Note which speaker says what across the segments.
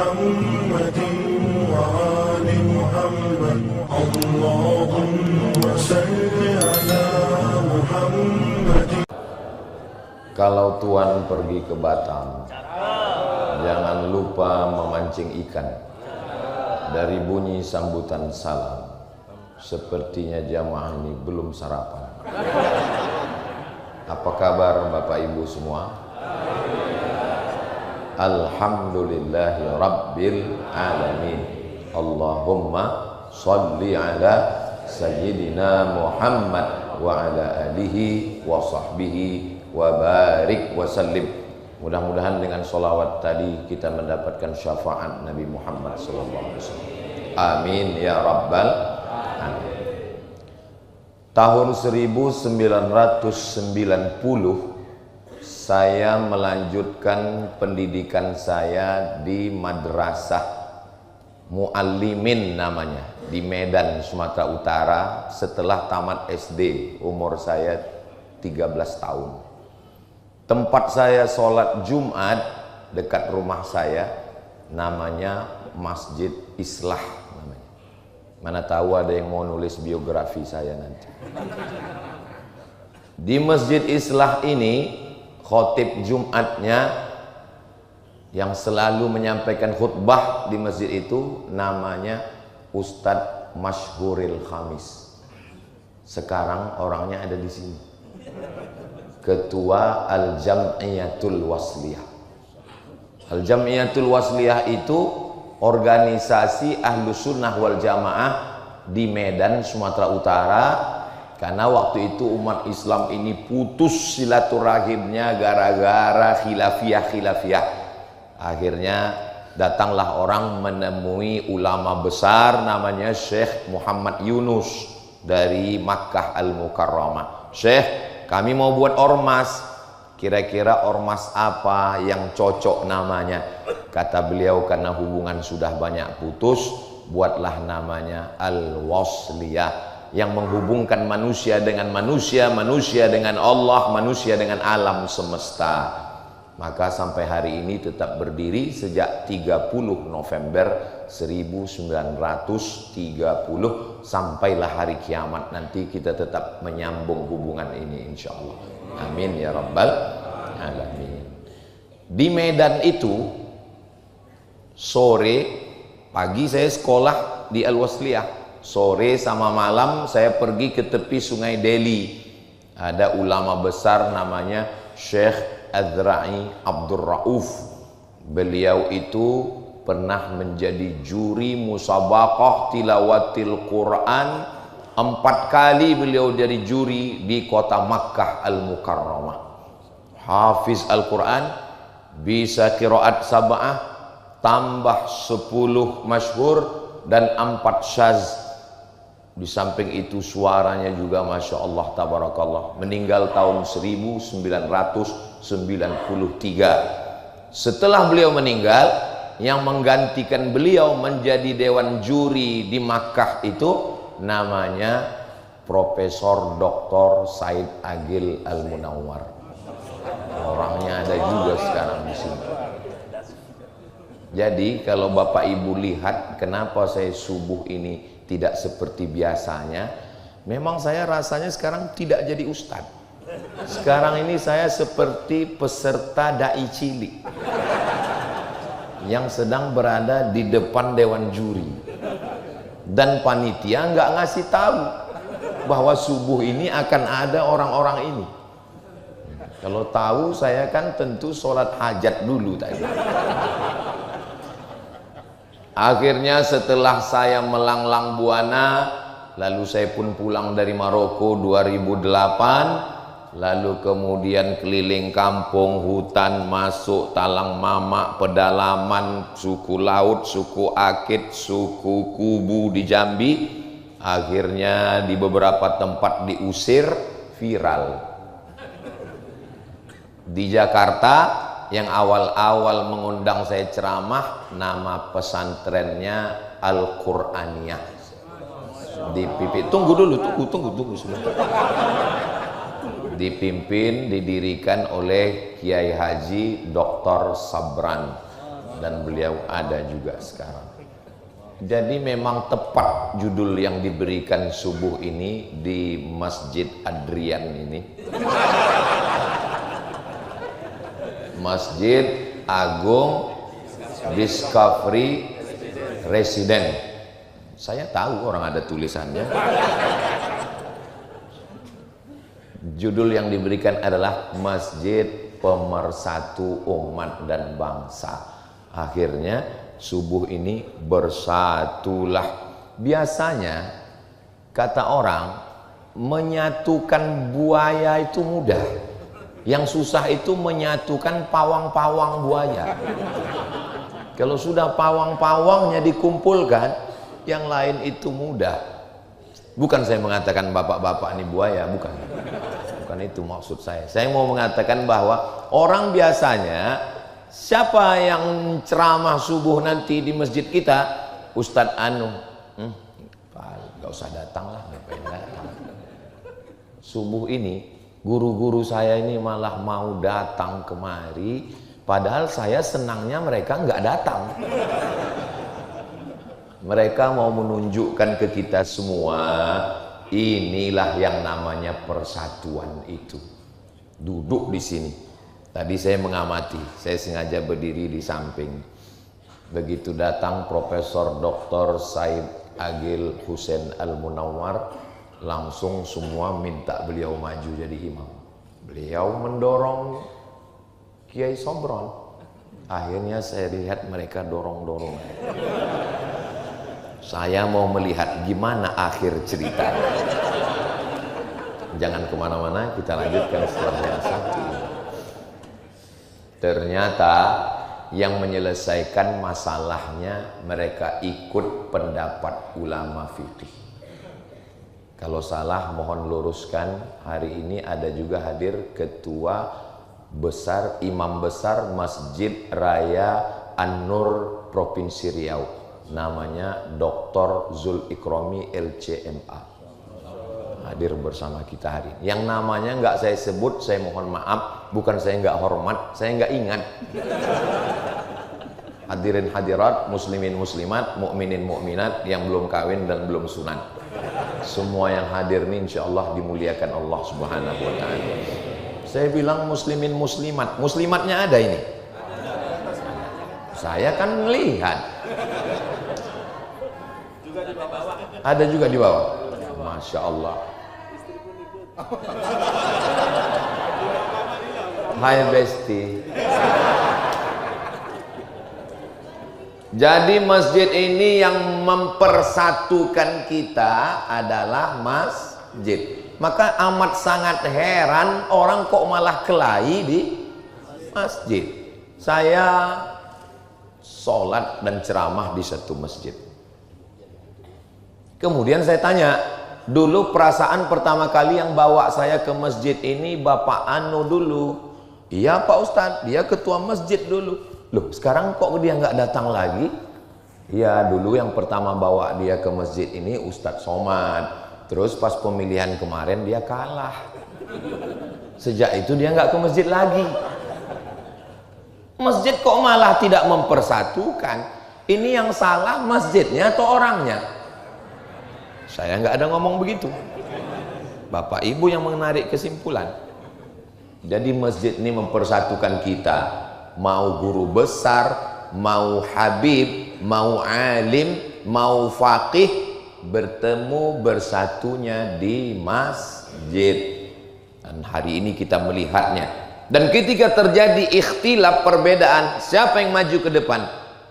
Speaker 1: محمد وآل محمد اللهم صل على محمد.
Speaker 2: Kalau Tuan pergi ke Batam, jangan lupa memancing ikan. Dari bunyi sambutan salam, sepertinya jamaah ini belum sarapan. Apa kabar Bapak Ibu semua? Alhamdulillahi Rabbil Alamin. Allahumma salli ala Sayyidina Muhammad wa ala alihi wa sahbihi wa barik wa sallim. Mudah-mudahan dengan sholawat tadi kita mendapatkan syafaat Nabi Muhammad SAW. Amin ya Rabbal Alamin. Tahun 1990 saya melanjutkan pendidikan saya di Madrasah Muallimin namanya, di Medan, Sumatera Utara. Setelah tamat SD, umur saya 13 tahun. Tempat saya sholat Jumat dekat rumah saya namanya Masjid Islah namanya. Mana tahu ada yang mau nulis biografi saya nanti. Di Masjid Islah ini khotib Jumatnya yang selalu menyampaikan khutbah di masjid itu namanya Ustadz Masyhuril Khamis. Sekarang orangnya ada di sini. Ketua Al-Jam'iyatul Wasliyah. Al-Jam'iyatul Wasliyah itu organisasi Ahlus Sunnah wal Jamaah di Medan, Sumatera Utara. Karena waktu itu umat Islam ini putus silaturahimnya gara-gara khilafiyah. Akhirnya datanglah orang menemui ulama besar namanya Syekh Muhammad Yunus dari Makkah Al-Mukarramah. Syekh, kami mau buat ormas, kira-kira ormas apa yang cocok namanya? Kata beliau, karena hubungan sudah banyak putus, buatlah namanya Al-Wasliyah, yang menghubungkan manusia dengan manusia, manusia dengan Allah, manusia dengan alam semesta. Maka sampai hari ini tetap berdiri sejak 30 November 1930 sampailah hari kiamat nanti kita tetap menyambung hubungan ini insya Allah. Amin ya Rabbal Alamin. Di Medan itu sore, pagi saya sekolah di Al-Wasliyah, sore sama malam saya pergi ke tepi Sungai Deli. Ada ulama besar namanya Syekh Azra'i Abdul Rauf. Beliau itu pernah menjadi juri musabaqah tilawatil Quran. 4 kali beliau jadi juri di kota Makkah Al-Mukarramah. Hafiz Al-Quran, bisa qiraat sab'ah, tambah 10 masyhur dan 4 syaz. Di samping itu suaranya juga Masya Allah tabarakallah. Meninggal tahun 1993. Setelah beliau meninggal, yang menggantikan beliau menjadi dewan juri di Makkah itu namanya Profesor Dr. Said Agil Al-Munawwar. Orangnya ada juga sekarang di sini. Jadi kalau Bapak Ibu lihat kenapa saya subuh ini tidak seperti biasanya, memang saya rasanya sekarang tidak jadi ustadz. Sekarang ini saya seperti peserta dai cilik yang sedang berada di depan dewan juri, dan panitia nggak ngasih tahu bahwa subuh ini akan ada orang-orang ini. Kalau tahu saya kan tentu sholat hajat dulu tadi. Akhirnya setelah saya melanglang buana, lalu saya pun pulang dari Maroko 2008, lalu kemudian keliling kampung, hutan, masuk Talang Mamak, pedalaman, suku Laut, suku Akit, suku Kubu di Jambi. Akhirnya di beberapa tempat diusir, viral. Di Jakarta yang awal-awal mengundang saya ceramah, nama pesantrennya Al-Qur'aniyah. Tunggu sebentar. Dipimpin, didirikan oleh Kiai Haji Dr. Sabran. dan beliau ada juga sekarang. Jadi memang tepat judul yang diberikan subuh ini di Masjid Adrian ini. Masjid Agung Discovery Resident. Saya tahu orang ada tulisannya. Judul yang diberikan adalah Masjid Pemersatu Umat dan Bangsa. Akhirnya subuh ini bersatulah. Biasanya kata orang menyatukan buaya itu mudah. Yang susah itu menyatukan pawang-pawang buaya. Kalau sudah pawang-pawangnya dikumpulkan, yang lain itu mudah. Bukan saya mengatakan bapak-bapak ini buaya, bukan. Bukan itu maksud saya. Saya mau mengatakan bahwa orang biasanya, siapa yang ceramah subuh nanti di masjid kita, Ustadz Anu, gak usah datang lah, ngapain datang. Subuh ini guru-guru saya ini malah mau datang kemari, padahal saya senangnya mereka nggak datang. Mereka mau menunjukkan ke kita semua, inilah yang namanya persatuan itu. Duduk di sini. Tadi saya mengamati, saya sengaja berdiri di samping. Begitu datang Profesor Dr. Said Agil Hussein Al-Munawwar, langsung semua minta beliau maju jadi imam. Beliau mendorong Kiai Sobron. Akhirnya saya lihat mereka dorong-dorong. Saya mau melihat gimana akhir cerita. Jangan kemana-mana, kita lanjutkan setelah yang satu. Ternyata yang menyelesaikan masalahnya mereka ikut pendapat ulama fikih. Kalau salah mohon luruskan. Hari ini ada juga hadir ketua besar, imam besar Masjid Raya An-Nur Provinsi Riau, namanya Dr. Zul Ikrami LCMA, hadir bersama kita hari ini. Yang namanya nggak saya sebut, saya mohon maaf, bukan saya nggak hormat, saya nggak ingat. Hadirin hadirat, muslimin muslimat, mukminin mukminat yang belum kawin dan belum sunat, semua yang hadir ini insya Allah dimuliakan Allah Subhanahu wa ta'ala. Saya bilang muslimin muslimat, muslimatnya ada ini? Saya kan melihat ada juga di bawah. Masya Allah. Hai Besti. Jadi masjid ini yang mempersatukan kita adalah masjid. Maka amat sangat heran orang kok malah kelahi di masjid. Saya sholat dan ceramah di satu masjid. Kemudian saya tanya, dulu perasaan pertama kali yang bawa saya ke masjid ini Bapak Anu dulu. Iya Pak Ustadz, dia ketua masjid dulu. Loh, sekarang kok dia nggak datang lagi? Ya, dulu yang pertama bawa dia ke masjid ini Ustadz Somad. Terus pas pemilihan kemarin dia kalah. Sejak itu dia nggak ke masjid lagi. Masjid kok malah tidak mempersatukan? Ini yang salah masjidnya atau orangnya? Saya nggak ada ngomong begitu. Bapak Ibu yang menarik kesimpulan. Jadi masjid ini mempersatukan kita. Mau guru besar, mau habib, mau alim, mau faqih, bertemu bersatunya di masjid. Dan hari ini kita melihatnya. Dan ketika terjadi ikhtilaf perbedaan, siapa yang maju ke depan?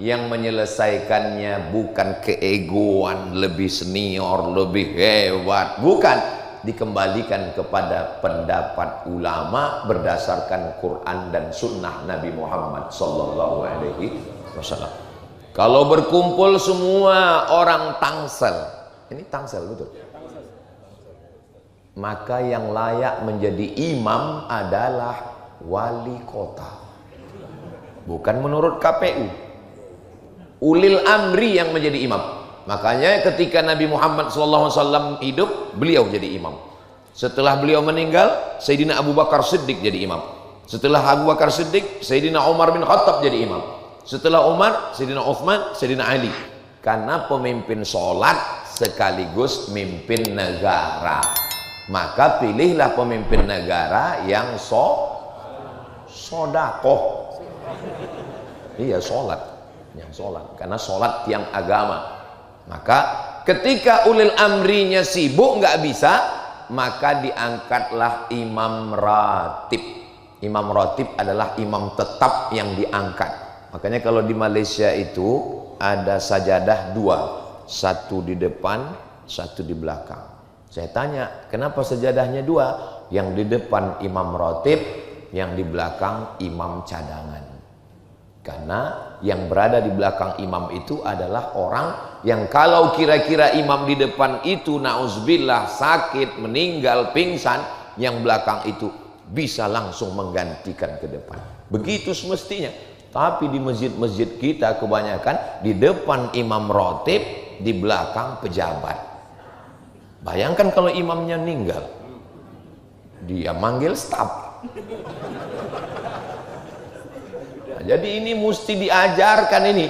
Speaker 2: Yang menyelesaikannya bukan keegoan, lebih senior, lebih hebat, bukan. Dikembalikan kepada pendapat ulama berdasarkan Quran dan Sunnah Nabi Muhammad Sallallahu Alaihi Wasallam. Kalau berkumpul semua orang Tangsel, ini Tangsel betul, maka yang layak menjadi imam adalah wali kota, bukan menurut KPU. Ulil amri yang menjadi imam. Makanya ketika Nabi Muhammad SAW hidup, beliau jadi imam. Setelah beliau meninggal, Sayyidina Abu Bakar Siddiq jadi imam. Setelah Abu Bakar Siddiq, Sayyidina Umar bin Khattab jadi imam. Setelah Umar, Sayyidina Uthman, Sayyidina Ali. Karena pemimpin sholat sekaligus mimpin negara. Maka pilihlah pemimpin negara yang sodakoh. Iya, sholat. Yang sholat. Karena sholat tiang agama. Maka ketika ulil amrinya sibuk nggak bisa, maka diangkatlah imam ratib. Imam ratib adalah imam tetap yang diangkat. Makanya kalau di Malaysia itu ada sajadah dua, satu di depan, satu di belakang. Saya tanya, kenapa sajadahnya dua? Yang di depan imam ratib, yang di belakang imam cadangan. Karena yang berada di belakang imam itu adalah orang yang kalau kira-kira imam di depan itu nauzubillah sakit, meninggal, pingsan, yang belakang itu bisa langsung menggantikan ke depan. Begitu semestinya. Tapi di masjid-masjid kita kebanyakan di depan imam ratib, di belakang pejabat. Bayangkan kalau imamnya meninggal, dia manggil staf. Nah, jadi ini mesti diajarkan ini.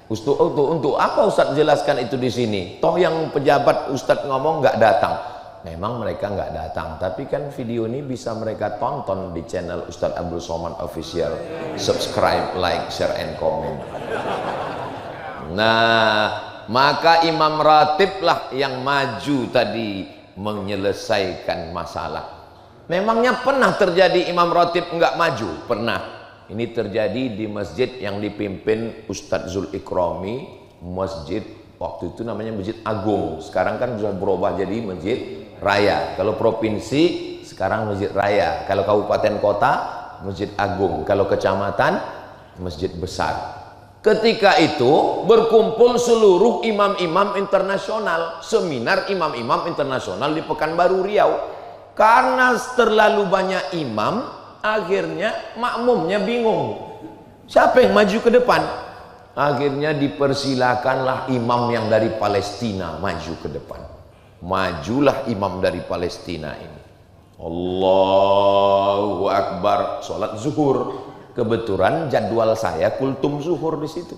Speaker 2: Untuk apa Ustadz jelaskan itu di sini? Toh yang pejabat Ustadz ngomong nggak datang. Memang mereka nggak datang, tapi kan video ini bisa mereka tonton di channel Ustadz Abdul Somad Official. Subscribe, like, share, and comment. Nah, maka imam ratib lah yang maju tadi menyelesaikan masalah. Memangnya pernah terjadi imam ratib nggak maju? Pernah. Ini terjadi di masjid yang dipimpin Ustadz Zul Ikrami, masjid waktu itu namanya Masjid Agung. Sekarang kan sudah berubah jadi Masjid Raya. Kalau provinsi sekarang Masjid Raya. Kalau kabupaten kota Masjid Agung. Kalau kecamatan Masjid Besar. Ketika itu berkumpul seluruh imam-imam internasional, seminar imam-imam internasional di Pekanbaru Riau. Karena terlalu banyak imam, akhirnya makmumnya bingung. Siapa yang maju ke depan? Akhirnya dipersilakanlah imam yang dari Palestina maju ke depan. Majulah imam dari Palestina ini. Allahu Akbar, sholat zuhur. Kebetulan jadwal saya kultum zuhur di situ.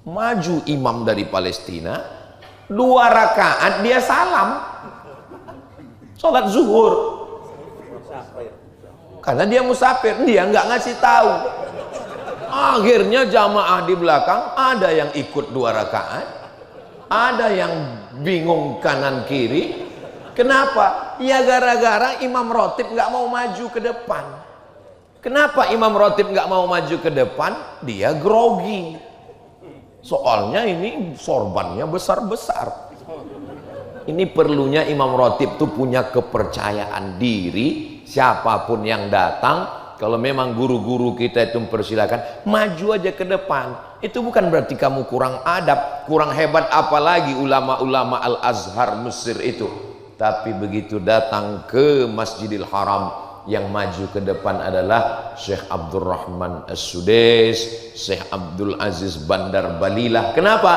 Speaker 2: Maju imam dari Palestina, 2 rakaat dia salam. Sholat zuhur. Karena dia musafir, dia nggak ngasih tahu. Akhirnya jamaah di belakang ada yang ikut 2 rakaat, ada yang bingung kanan kiri. Kenapa? Ya gara-gara imam ratib nggak mau maju ke depan. Kenapa imam ratib nggak mau maju ke depan? Dia grogi. Soalnya ini sorbannya besar-besar. Ini perlunya imam ratib tuh punya kepercayaan diri. Siapapun yang datang, kalau memang guru-guru kita itu mempersilakan, maju aja ke depan. Itu bukan berarti kamu kurang adab, kurang hebat, apalagi ulama-ulama Al-Azhar Mesir itu. Tapi begitu datang ke Masjidil Haram, yang maju ke depan adalah Syekh Abdurrahman As-Sudais, Syekh Abdul Aziz Bandar Balilah. Kenapa?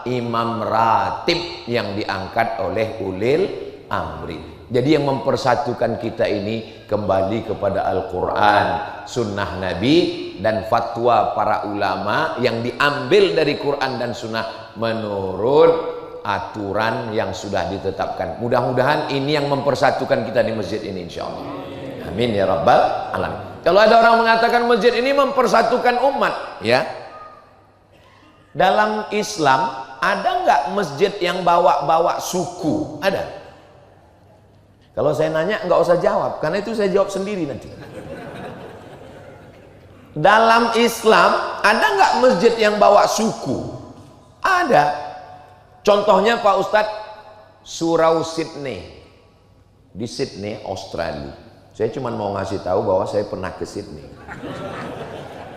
Speaker 2: Imam ratib yang diangkat oleh ulil amri. Jadi yang mempersatukan kita ini kembali kepada Al-Quran, sunnah Nabi, dan fatwa para ulama yang diambil dari Quran dan sunnah menurut aturan yang sudah ditetapkan. Mudah-mudahan ini yang mempersatukan kita di masjid ini, insya Allah. Amin ya rabbal alamin. Kalau ada orang mengatakan masjid ini mempersatukan umat, ya, dalam Islam ada nggak masjid yang bawa-bawa suku? Ada. Kalau saya nanya nggak usah jawab, karena itu saya jawab sendiri nanti. Dalam Islam ada nggak masjid yang bawa suku? Ada. Contohnya Pak Ustadz, Surau Sydney, di Sydney, Australia. Saya cuma mau ngasih tahu bahwa saya pernah ke Sydney.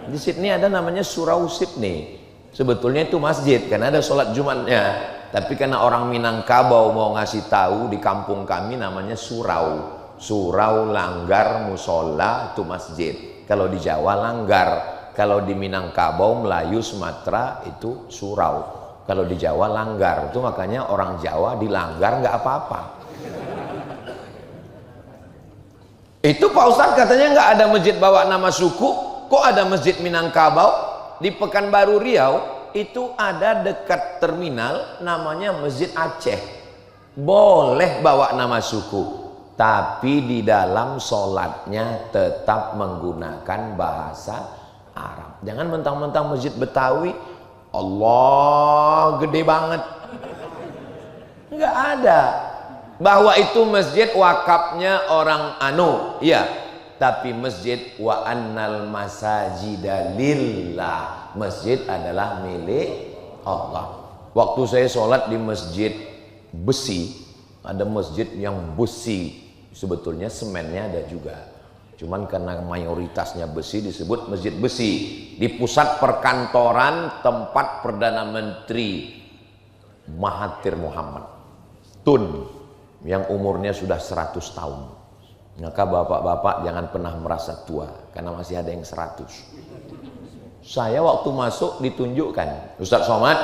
Speaker 2: Di Sydney ada namanya Surau Sydney. Sebetulnya itu masjid, karena ada sholat Jumatnya. Tapi karena orang Minangkabau mau ngasih tahu, di kampung kami namanya surau. Surau, langgar, musola, itu masjid. Kalau di Jawa langgar, kalau di Minangkabau, Melayu, Sumatera itu surau. Kalau di Jawa langgar, itu makanya orang Jawa di langgar nggak apa-apa. Itu Pak Ustadz katanya nggak ada masjid bawa nama suku, kok ada masjid Minangkabau? di Pekanbaru Riau itu ada dekat terminal namanya Masjid Aceh. Boleh bawa nama suku, tapi di dalam sholatnya tetap menggunakan bahasa Arab. Jangan mentang-mentang Masjid Betawi, Allah gede banget. Enggak ada. Bahwa itu masjid wakafnya orang anu, iya. Tapi masjid wa annal masajida lillah. Masjid adalah milik Allah. Waktu saya sholat di masjid besi, ada masjid yang besi, sebetulnya semennya ada juga. Cuman karena mayoritasnya besi disebut masjid besi. Di pusat perkantoran tempat Perdana Menteri Mahathir Muhammad Tun yang umurnya sudah 100 tahun. Maka bapak-bapak jangan pernah merasa tua, karena masih ada yang 100. Saya waktu masuk ditunjukkan, Ustaz Somad,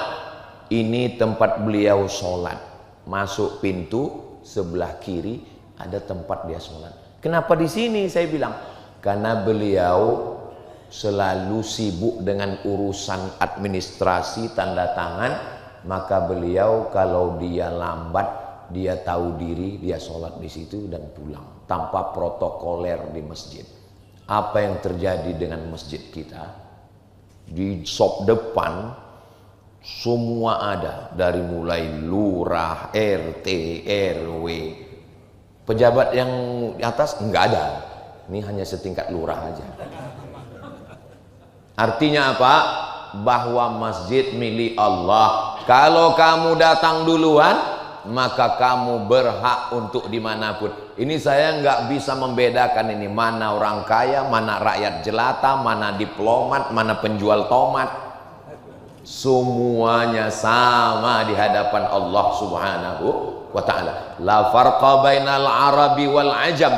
Speaker 2: ini tempat beliau sholat. Masuk pintu sebelah kiri ada tempat dia sholat. Kenapa di sini? Saya bilang, karena beliau selalu sibuk dengan urusan administrasi tanda tangan, maka beliau kalau dia lambat, dia tahu diri, dia sholat di situ dan pulang tanpa protokoler di masjid. Apa yang terjadi dengan masjid kita? Di shop depan semua ada, dari mulai lurah, RT, RW, pejabat yang di atas enggak ada. Ini hanya setingkat lurah aja. Artinya apa? Bahwa masjid milik Allah. Kalau kamu datang duluan, maka kamu berhak untuk dimanapun. Ini saya nggak bisa membedakan ini mana orang kaya, mana rakyat jelata, mana diplomat, mana penjual tomat. Semuanya sama di hadapan Allah Subhanahu wa ta'ala. La farqa bainal arabi wal ajam.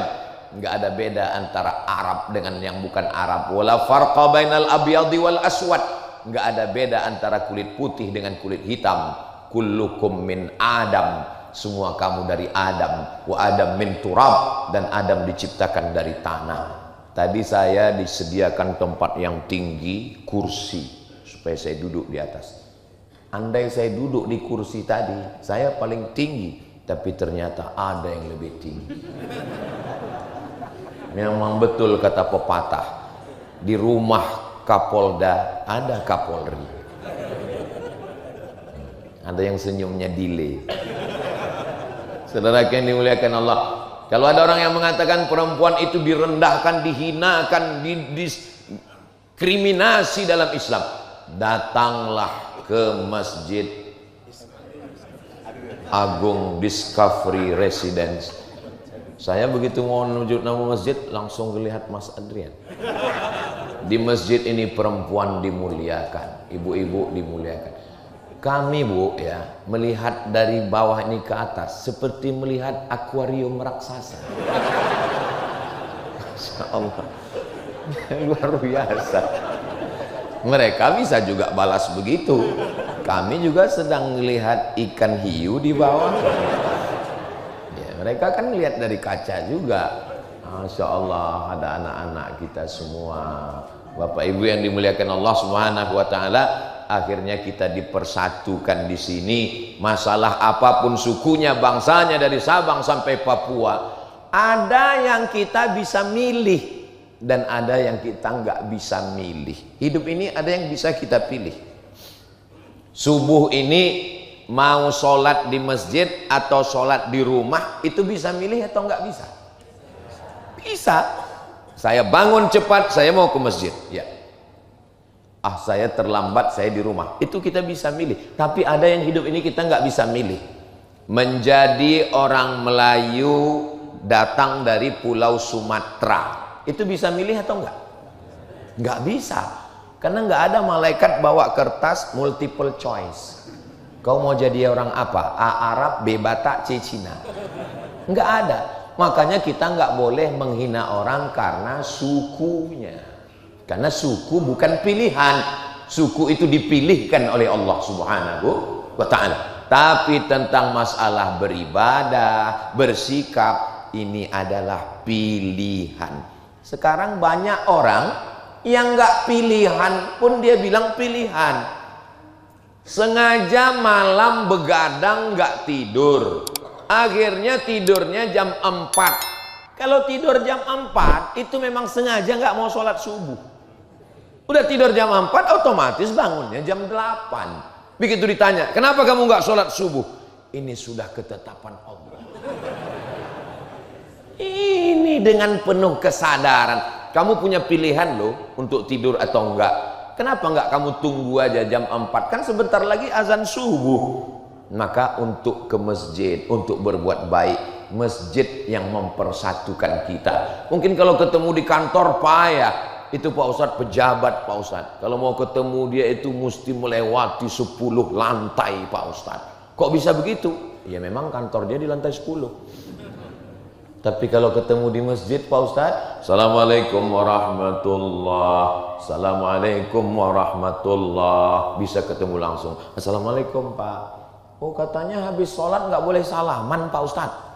Speaker 2: Nggak ada beda antara Arab dengan yang bukan Arab. Wala farqa bainal abyadi wal aswad. Nggak ada beda antara kulit putih dengan kulit hitam. Kullukum min Adam, semua kamu dari Adam. Wa Adam min turab, dan Adam diciptakan dari tanah. Tadi saya disediakan tempat yang tinggi, kursi, supaya saya duduk di atas. Andai saya duduk di kursi tadi, saya paling tinggi, tapi ternyata ada yang lebih tinggi. Memang betul kata pepatah, di rumah Kapolda ada Kapolri. Ada yang senyumnya delay. Saudara yang dimuliakan Allah, kalau ada orang yang mengatakan perempuan itu direndahkan, dihinakan, didiskriminasi dalam Islam, datanglah ke Masjid Agung Discovery Residence. Saya begitu mau menuju nama masjid, langsung melihat Mas Adrian. Di masjid ini perempuan dimuliakan, ibu-ibu dimuliakan. Kami Bu ya, melihat dari bawah ini ke atas seperti melihat akuarium raksasa. Masya Allah, luar biasa. Mereka bisa juga balas begitu. Kami juga sedang melihat ikan hiu di bawah. Ya, mereka kan lihat dari kaca juga. Masya Allah, ada anak-anak kita semua. Bapak Ibu yang dimuliakan Allah Subhanahu wa ta'ala, akhirnya kita dipersatukan di sini. Masalah apapun sukunya, bangsanya, dari Sabang sampai Papua, ada yang kita bisa milih dan ada yang kita nggak bisa milih. Hidup ini ada yang bisa kita pilih. Subuh ini mau sholat di masjid atau sholat di rumah, itu bisa milih atau nggak bisa? Bisa. Saya bangun cepat, saya mau ke masjid, ya. Saya terlambat, saya di rumah. Itu kita bisa milih. Tapi ada yang hidup ini kita nggak bisa milih. Menjadi orang Melayu datang dari Pulau Sumatera, itu bisa milih atau enggak? Nggak bisa. Karena nggak ada malaikat bawa kertas multiple choice. Kau mau jadi orang apa? A Arab, B Batak, C Cina. Nggak ada. Makanya kita nggak boleh menghina orang karena sukunya. Karena suku bukan pilihan. Suku itu dipilihkan oleh Allah Subhanahu wa ta'ala. Tapi tentang masalah beribadah, bersikap, ini adalah pilihan. Sekarang banyak orang Yang nggak pilihan pun dia bilang pilihan. Sengaja malam begadang nggak tidur, akhirnya tidurnya jam 4. Kalau tidur jam 4 itu memang sengaja nggak mau sholat subuh. Udah tidur jam 4 otomatis bangunnya jam 8. Begitu ditanya, kenapa kamu nggak sholat subuh? Ini sudah ketetapan Allah. Ini dengan penuh kesadaran. Kamu punya pilihan loh untuk tidur atau enggak. Kenapa enggak kamu tunggu aja jam 4? Kan sebentar lagi azan subuh. Maka untuk ke masjid, untuk berbuat baik, masjid yang mempersatukan kita. Mungkin kalau ketemu di kantor payah, itu Pak Ustadz pejabat Pak Ustadz. Kalau mau ketemu dia itu mesti melewati 10 lantai Pak Ustadz. Kok bisa begitu? Ya memang kantor dia di lantai 10. Tapi kalau ketemu di masjid Pak Ustadz, Assalamualaikum warahmatullah, Assalamualaikum warahmatullah, bisa ketemu langsung. Assalamualaikum Pak. Oh katanya habis sholat nggak boleh salaman Pak Ustadz.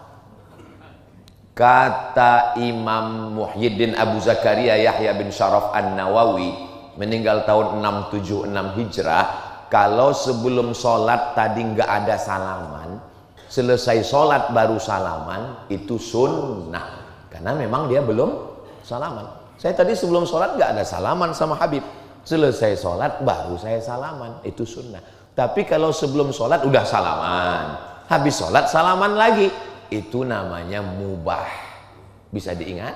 Speaker 2: Kata Imam Muhyiddin Abu Zakaria Yahya bin Syaraf An-Nawawi, meninggal tahun 676 Hijrah, kalau sebelum sholat tadi nggak ada salaman, selesai sholat baru salaman, itu sunnah. Karena memang dia belum salaman. Saya tadi sebelum sholat nggak ada salaman sama Habib, selesai sholat baru saya salaman, itu sunnah. Tapi kalau sebelum sholat udah salaman, habis sholat salaman lagi, itu namanya mubah. Bisa diingat?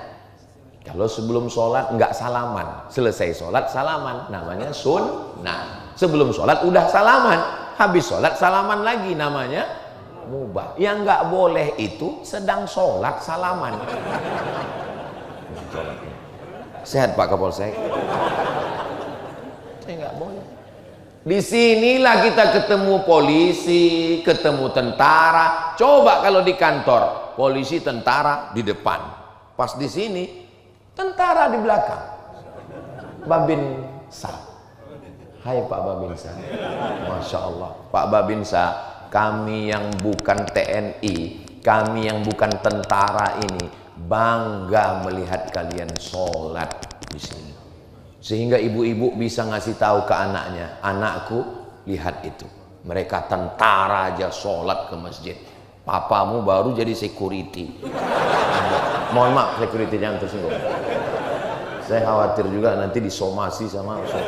Speaker 2: Kalau sebelum sholat nggak salaman, selesai sholat salaman, namanya sunnah. Sebelum sholat udah salaman, habis sholat salaman lagi, namanya mubah. Yang nggak boleh itu sedang sholat salaman. Sehat Pak Kapolsek? Saya nggak boleh. Di sinilah kita ketemu polisi, ketemu tentara. Coba kalau di kantor, polisi tentara di depan, pas di sini tentara di belakang. Babinsa, hai Pak Babinsa, Masya Allah Pak Babinsa, kami yang bukan TNI, kami yang bukan tentara ini bangga melihat kalian sholat di sini. Sehingga ibu-ibu bisa ngasih tahu ke anaknya, anakku lihat itu, mereka tentara aja sholat ke masjid, papamu baru jadi security. Mohon maaf security, jangan tersinggung. Saya khawatir juga nanti disomasi sama Ustaz.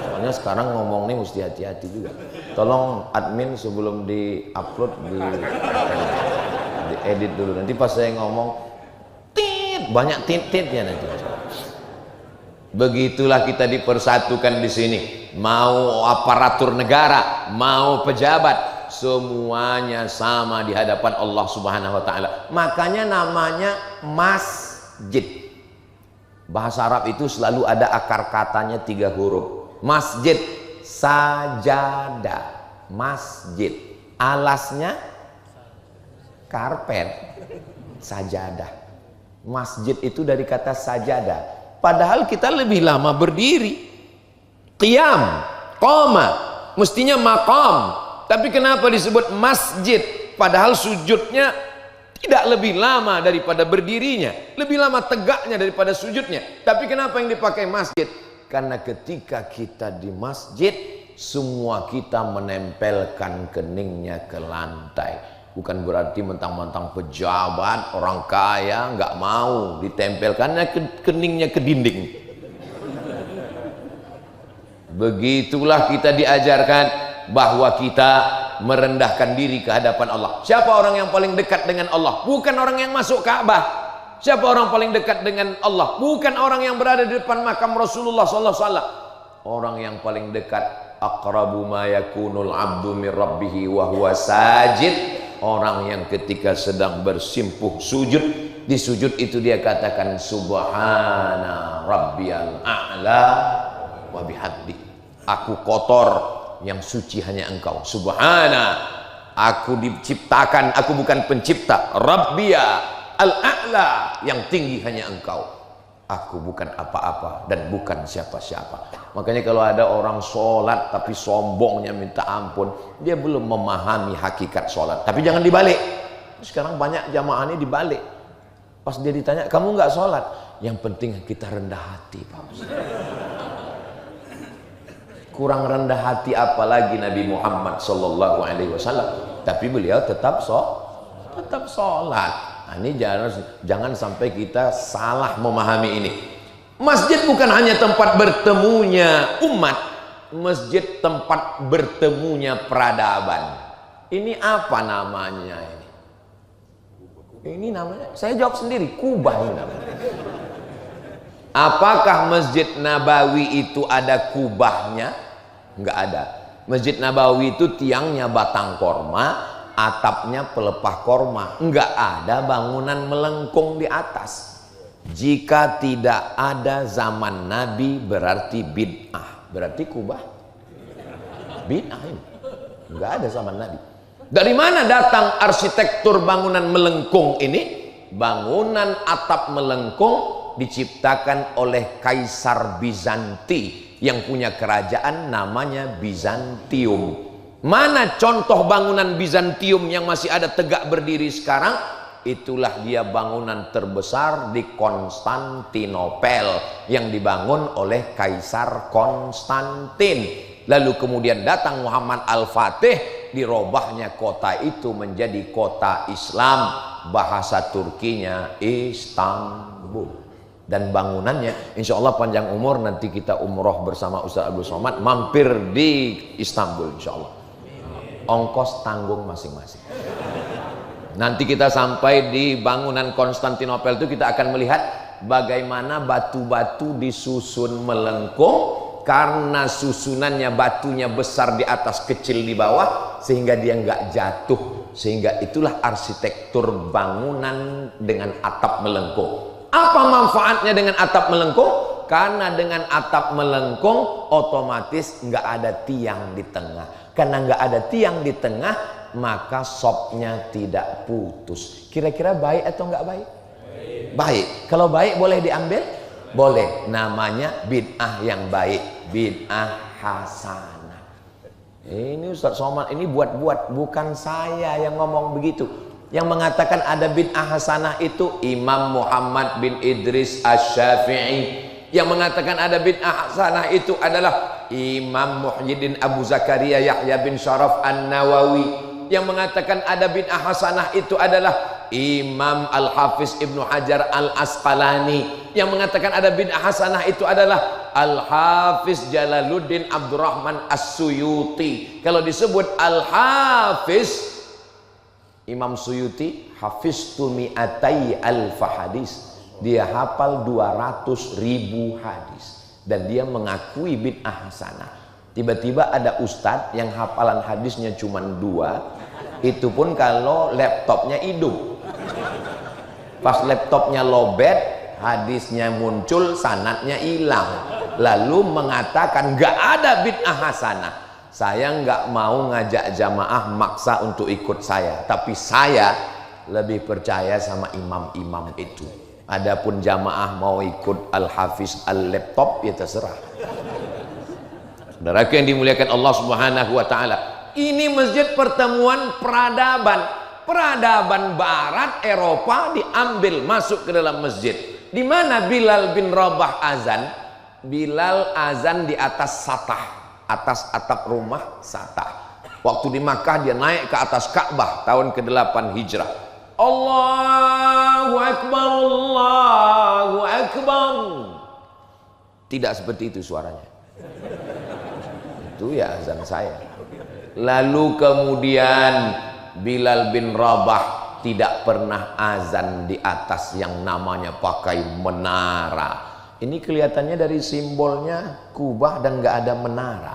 Speaker 2: Soalnya sekarang ngomong nih mesti hati-hati juga. Tolong admin sebelum di-upload di-edit dulu. Nanti pas saya ngomong tit, banyak tit-titnya nanti. Begitulah kita dipersatukan di sini. Mau aparatur negara, mau pejabat, semuanya sama di hadapan Allah Subhanahu wa taala. Makanya namanya masjid. Bahasa Arab itu selalu ada akar katanya 3 huruf. Masjid, sajadah. Masjid, alasnya karpet, sajadah. Masjid itu dari kata sajadah. Padahal kita lebih lama berdiri, qiyam, qoma, mestinya maqam. Tapi kenapa disebut masjid? Padahal sujudnya tidak lebih lama daripada berdirinya, lebih lama tegaknya daripada sujudnya. Tapi kenapa yang dipakai masjid? Karena ketika kita di masjid, semua kita menempelkan keningnya ke lantai. Bukan berarti mentang-mentang pejabat, orang kaya, nggak mau ditempelkannya keningnya ke dinding. Begitulah kita diajarkan bahwa kita merendahkan diri ke hadapan Allah. Siapa orang yang paling dekat dengan Allah? Bukan orang yang masuk Ka'bah. Siapa orang paling dekat dengan Allah? Bukan orang yang berada di depan makam Rasulullah SAW. Orang yang paling dekat, aqrabu ma yakunul abdu min rabbihi wa huwa sajid. Orang yang ketika sedang bersimpuh sujud, di sujud itu dia katakan subhana rabbiyal a'la wa bihamdi. Aku kotor, yang suci hanya engkau. Subhana, aku diciptakan, aku bukan pencipta. Rabbiya al-a'la, yang tinggi hanya engkau. Aku bukan apa-apa dan bukan siapa-siapa. Makanya kalau ada orang sholat tapi sombongnya minta ampun, dia belum memahami hakikat sholat. Tapi jangan dibalik. Sekarang banyak jamaah ini dibalik. Pas dia ditanya, kamu nggak sholat? Yang penting kita rendah hati, Pak Ustaz. Kurang rendah hati apalagi Nabi Muhammad sallallahu alaihi wasallam, tapi beliau tetap sholat. Nah, ini jangan sampai kita salah memahami ini. Masjid bukan hanya tempat bertemunya umat, masjid tempat bertemunya peradaban. Ini apa namanya ini? Ini namanya, saya jawab sendiri, kubah ini namanya. Apakah Masjid Nabawi itu ada kubahnya? Enggak ada. Masjid Nabawi itu tiangnya batang korma, atapnya pelepah korma. Enggak ada bangunan melengkung di atas. Jika tidak ada zaman Nabi berarti bid'ah. Berarti kubah bid'ah ini. Enggak ada zaman Nabi. Dari mana datang arsitektur bangunan melengkung ini? Bangunan atap melengkung diciptakan oleh Kaisar Bizanti yang punya kerajaan namanya Bizantium. Mana contoh bangunan Bizantium yang masih ada tegak berdiri sekarang? Itulah dia bangunan terbesar di Konstantinopel yang dibangun oleh Kaisar Konstantin. Lalu kemudian datang Muhammad Al-Fatih, dirobahnya kota itu menjadi kota Islam, bahasa Turkinya Istanbul. Dan bangunannya insya Allah panjang umur, nanti kita umroh bersama Ustaz Abdul Somad, mampir di Istanbul insya Allah, ongkos tanggung masing-masing. Nanti kita sampai di bangunan Konstantinopel itu, kita akan melihat bagaimana batu-batu disusun melengkung, karena susunannya batunya besar di atas kecil di bawah sehingga dia nggak jatuh, sehingga itulah arsitektur bangunan dengan atap melengkung. Apa manfaatnya dengan atap melengkung? Karena dengan atap melengkung otomatis nggak ada tiang di tengah. Karena nggak ada tiang di tengah, maka sopnya tidak putus. Kira-kira baik atau nggak baik? Baik. Kalau baik boleh diambil? Boleh. Namanya bid'ah yang baik, bid'ah hasanah. Ini Ustaz Somad ini buat-buat, bukan saya yang ngomong begitu. Yang mengatakan ada bid'ah hasanah itu Imam Muhammad bin Idris Asy-Syafi'i. Yang mengatakan ada bid'ah hasanah itu adalah Imam Muhyiddin Abu Zakaria Yahya bin Syaraf An-Nawawi. Yang mengatakan ada bid'ah hasanah itu adalah Imam Al-Hafiz Ibnu Hajar Al-Asqalani. Yang mengatakan ada bid'ah hasanah itu adalah Al-Hafiz Jalaluddin Abdurrahman As-Suyuti. Kalau disebut Al-Hafiz Imam Suyuti, hafiztu mi'atai alfa hadis, dia hafal 200.000 hadis, dan dia mengakui bid'ah hasanah. Tiba-tiba ada ustadz yang hafalan hadisnya cuma 2, itu pun kalau laptopnya hidup. Pas laptopnya lobet, hadisnya muncul, sanadnya hilang, lalu mengatakan gak ada bid'ah hasanah. Saya nggak mau ngajak jamaah maksa untuk ikut saya, tapi saya lebih percaya sama imam-imam itu. Adapun jamaah mau ikut Al-Hafiz Al-Laptop, ya terserah. Saudaraku yang dimuliakan Allah Subhanahu wa taala, ini masjid pertemuan peradaban. Peradaban barat Eropa diambil masuk ke dalam masjid. Di mana Bilal bin Rabah azan? Bilal azan di atas satah, atas atap rumah satah. Waktu di Makkah dia naik ke atas Ka'bah tahun ke-8 Hijrah. Allahu Akbar, Allahu Akbar. Tidak seperti itu suaranya. Itu ya azan saya. Lalu kemudian Bilal bin Rabah tidak pernah azan di atas yang namanya pakai menara. Ini kelihatannya dari simbolnya kubah dan nggak ada menara.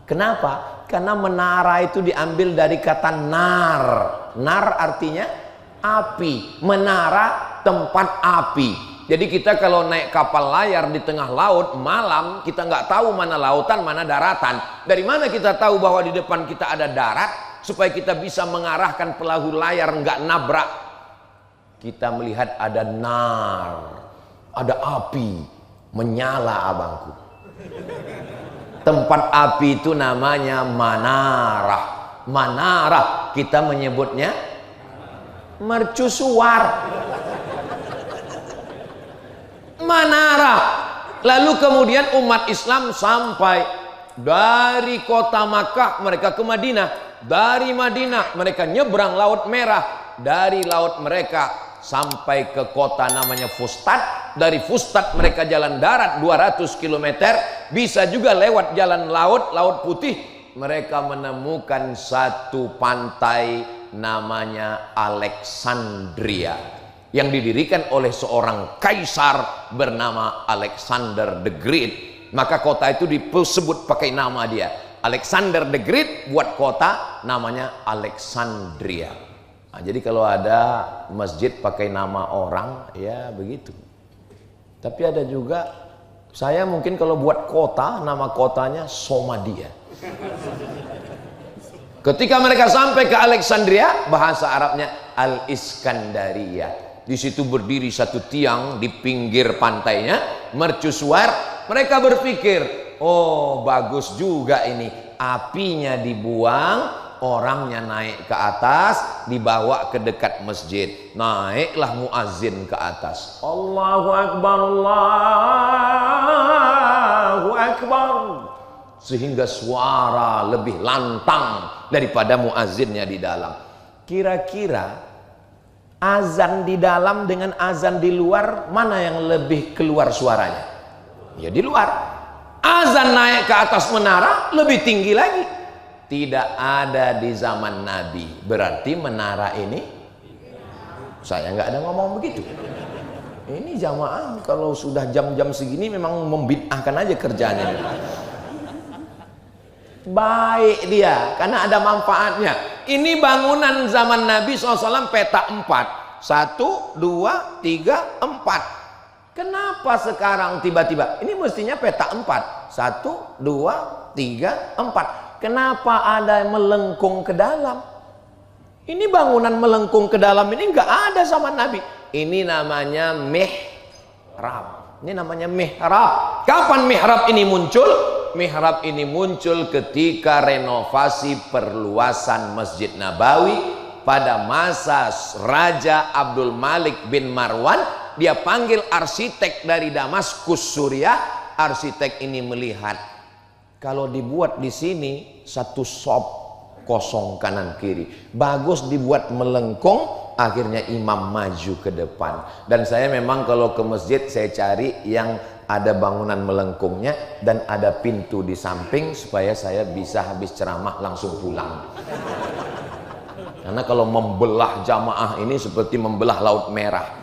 Speaker 2: Kenapa? Karena menara itu diambil dari kata nar. Nar artinya api. Menara tempat api. Jadi kita kalau naik kapal layar di tengah laut malam, kita nggak tahu mana lautan, mana daratan. Dari mana kita tahu bahwa di depan kita ada darat? Supaya kita bisa mengarahkan perahu layar nggak nabrak. Kita melihat ada nar, ada api menyala, abangku. Tempat api itu namanya manarah. Manarah kita menyebutnya mercusuar. Menara. Lalu kemudian umat Islam sampai dari kota Makkah mereka ke Madinah, dari Madinah mereka nyebrang Laut Merah, dari laut mereka sampai ke kota namanya Fustat, dari Fustat mereka jalan darat 200 km, bisa juga lewat jalan laut, Laut Putih, mereka menemukan satu pantai namanya Alexandria yang didirikan oleh seorang kaisar bernama Alexander the Great. Maka kota itu disebut pakai nama dia, Alexander the Great buat kota namanya Alexandria. Nah, jadi kalau ada masjid pakai nama orang, ya begitu. Tapi ada juga, saya mungkin kalau buat kota, nama kotanya Somadia. Ketika mereka sampai ke Alexandria, bahasa Arabnya Al-Iskandaria. Di situ berdiri satu tiang di pinggir pantainya, mercusuar. Mereka berpikir, oh bagus juga ini, apinya dibuang, orangnya naik ke atas, dibawa ke dekat masjid. Naiklah muazin ke atas. Allahu Akbar, Allahu Akbar. Sehingga suara lebih lantang daripada muazinnya di dalam. Kira-kira azan di dalam dengan azan di luar, mana yang lebih keluar suaranya? Ya di luar. Azan naik ke atas menara lebih tinggi lagi. Tidak ada di zaman Nabi. Berarti menara ini, saya nggak ada ngomong begitu. Ini jamaah kalau sudah jam-jam segini memang membid'ahkan aja kerjanya. Baik dia, karena ada manfaatnya. Ini bangunan zaman Nabi SAW petak 4. 1, 2, 3, 4. Kenapa sekarang tiba-tiba? Ini mestinya petak 4. 1, 2, 3, 4. Kenapa ada melengkung ke dalam? Ini bangunan melengkung ke dalam ini nggak ada zaman Nabi. Ini namanya mihrab. Ini namanya mihrab. Kapan mihrab ini muncul? Mihrab ini muncul ketika renovasi perluasan Masjid Nabawi pada masa Raja Abdul Malik bin Marwan. Dia panggil arsitek dari Damaskus, Suriah. Arsitek ini melihat, kalau dibuat di sini satu sop kosong kanan kiri, bagus dibuat melengkung. Akhirnya imam maju ke depan. Dan saya memang kalau ke masjid saya cari yang ada bangunan melengkungnya dan ada pintu di samping supaya saya bisa habis ceramah langsung pulang. Karena kalau membelah jamaah ini seperti membelah Laut Merah.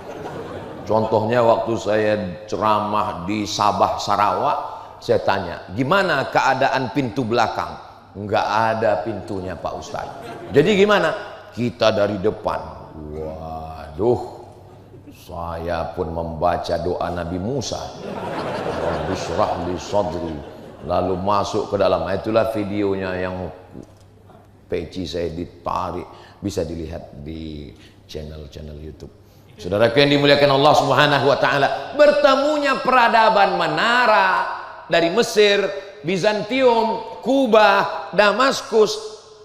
Speaker 2: Contohnya waktu saya ceramah di Sabah, Sarawak, saya tanya, gimana keadaan pintu belakang? Enggak ada pintunya Pak Ustadz. Jadi gimana? Kita dari depan. Waduh, saya pun membaca doa Nabi Musa. Rabbi shrah li sadri. Lalu masuk ke dalam. Itulah videonya yang peci saya ditarik. Bisa dilihat di channel-channel YouTube. Saudaraku yang dimuliakan Allah Subhanahu wa taala, bertemunya peradaban menara dari Mesir, Bizantium, Kuba, Damaskus,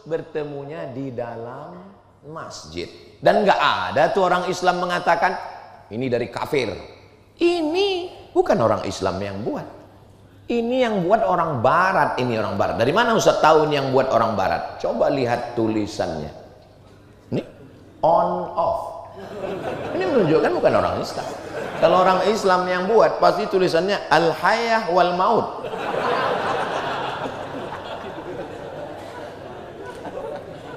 Speaker 2: bertemunya di dalam masjid. Dan nggak ada tuh orang Islam mengatakan ini dari kafir. Ini bukan orang Islam yang buat. Ini yang buat orang barat, ini orang barat. Dari mana Ustaz tahu ini yang buat orang barat? Coba lihat tulisannya. Ini on off. Ini menunjukkan bukan orang Islam. Kalau orang Islam yang buat pasti tulisannya al-hayah wal maut.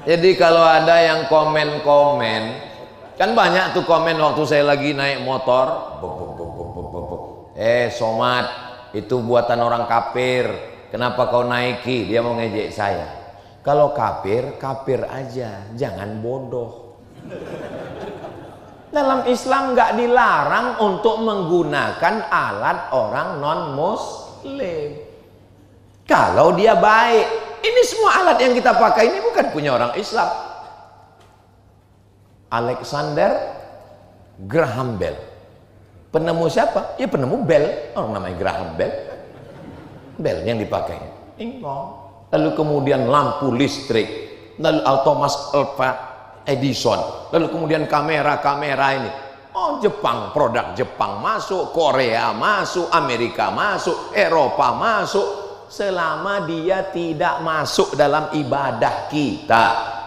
Speaker 2: Jadi kalau ada yang komen-komen, kan banyak tuh komen waktu saya lagi naik motor. Somad, itu buatan orang kafir. Kenapa kau naiki? Dia mau ngejek saya. Kalau kafir, kafir aja, jangan bodoh. Dalam Islam nggak dilarang untuk menggunakan alat orang non-muslim. Kalau dia baik. Ini semua alat yang kita pakai ini bukan punya orang Islam. Alexander Graham Bell. Penemu siapa? Ya penemu bel. Orang namanya Graham Bell. Bel yang dipakai. Lalu kemudian lampu listrik. Lalu Thomas Alva Edison, lalu kemudian kamera ini. Oh, Jepang, produk Jepang masuk, Korea masuk, Amerika masuk, Eropa masuk, selama dia tidak masuk dalam ibadah kita.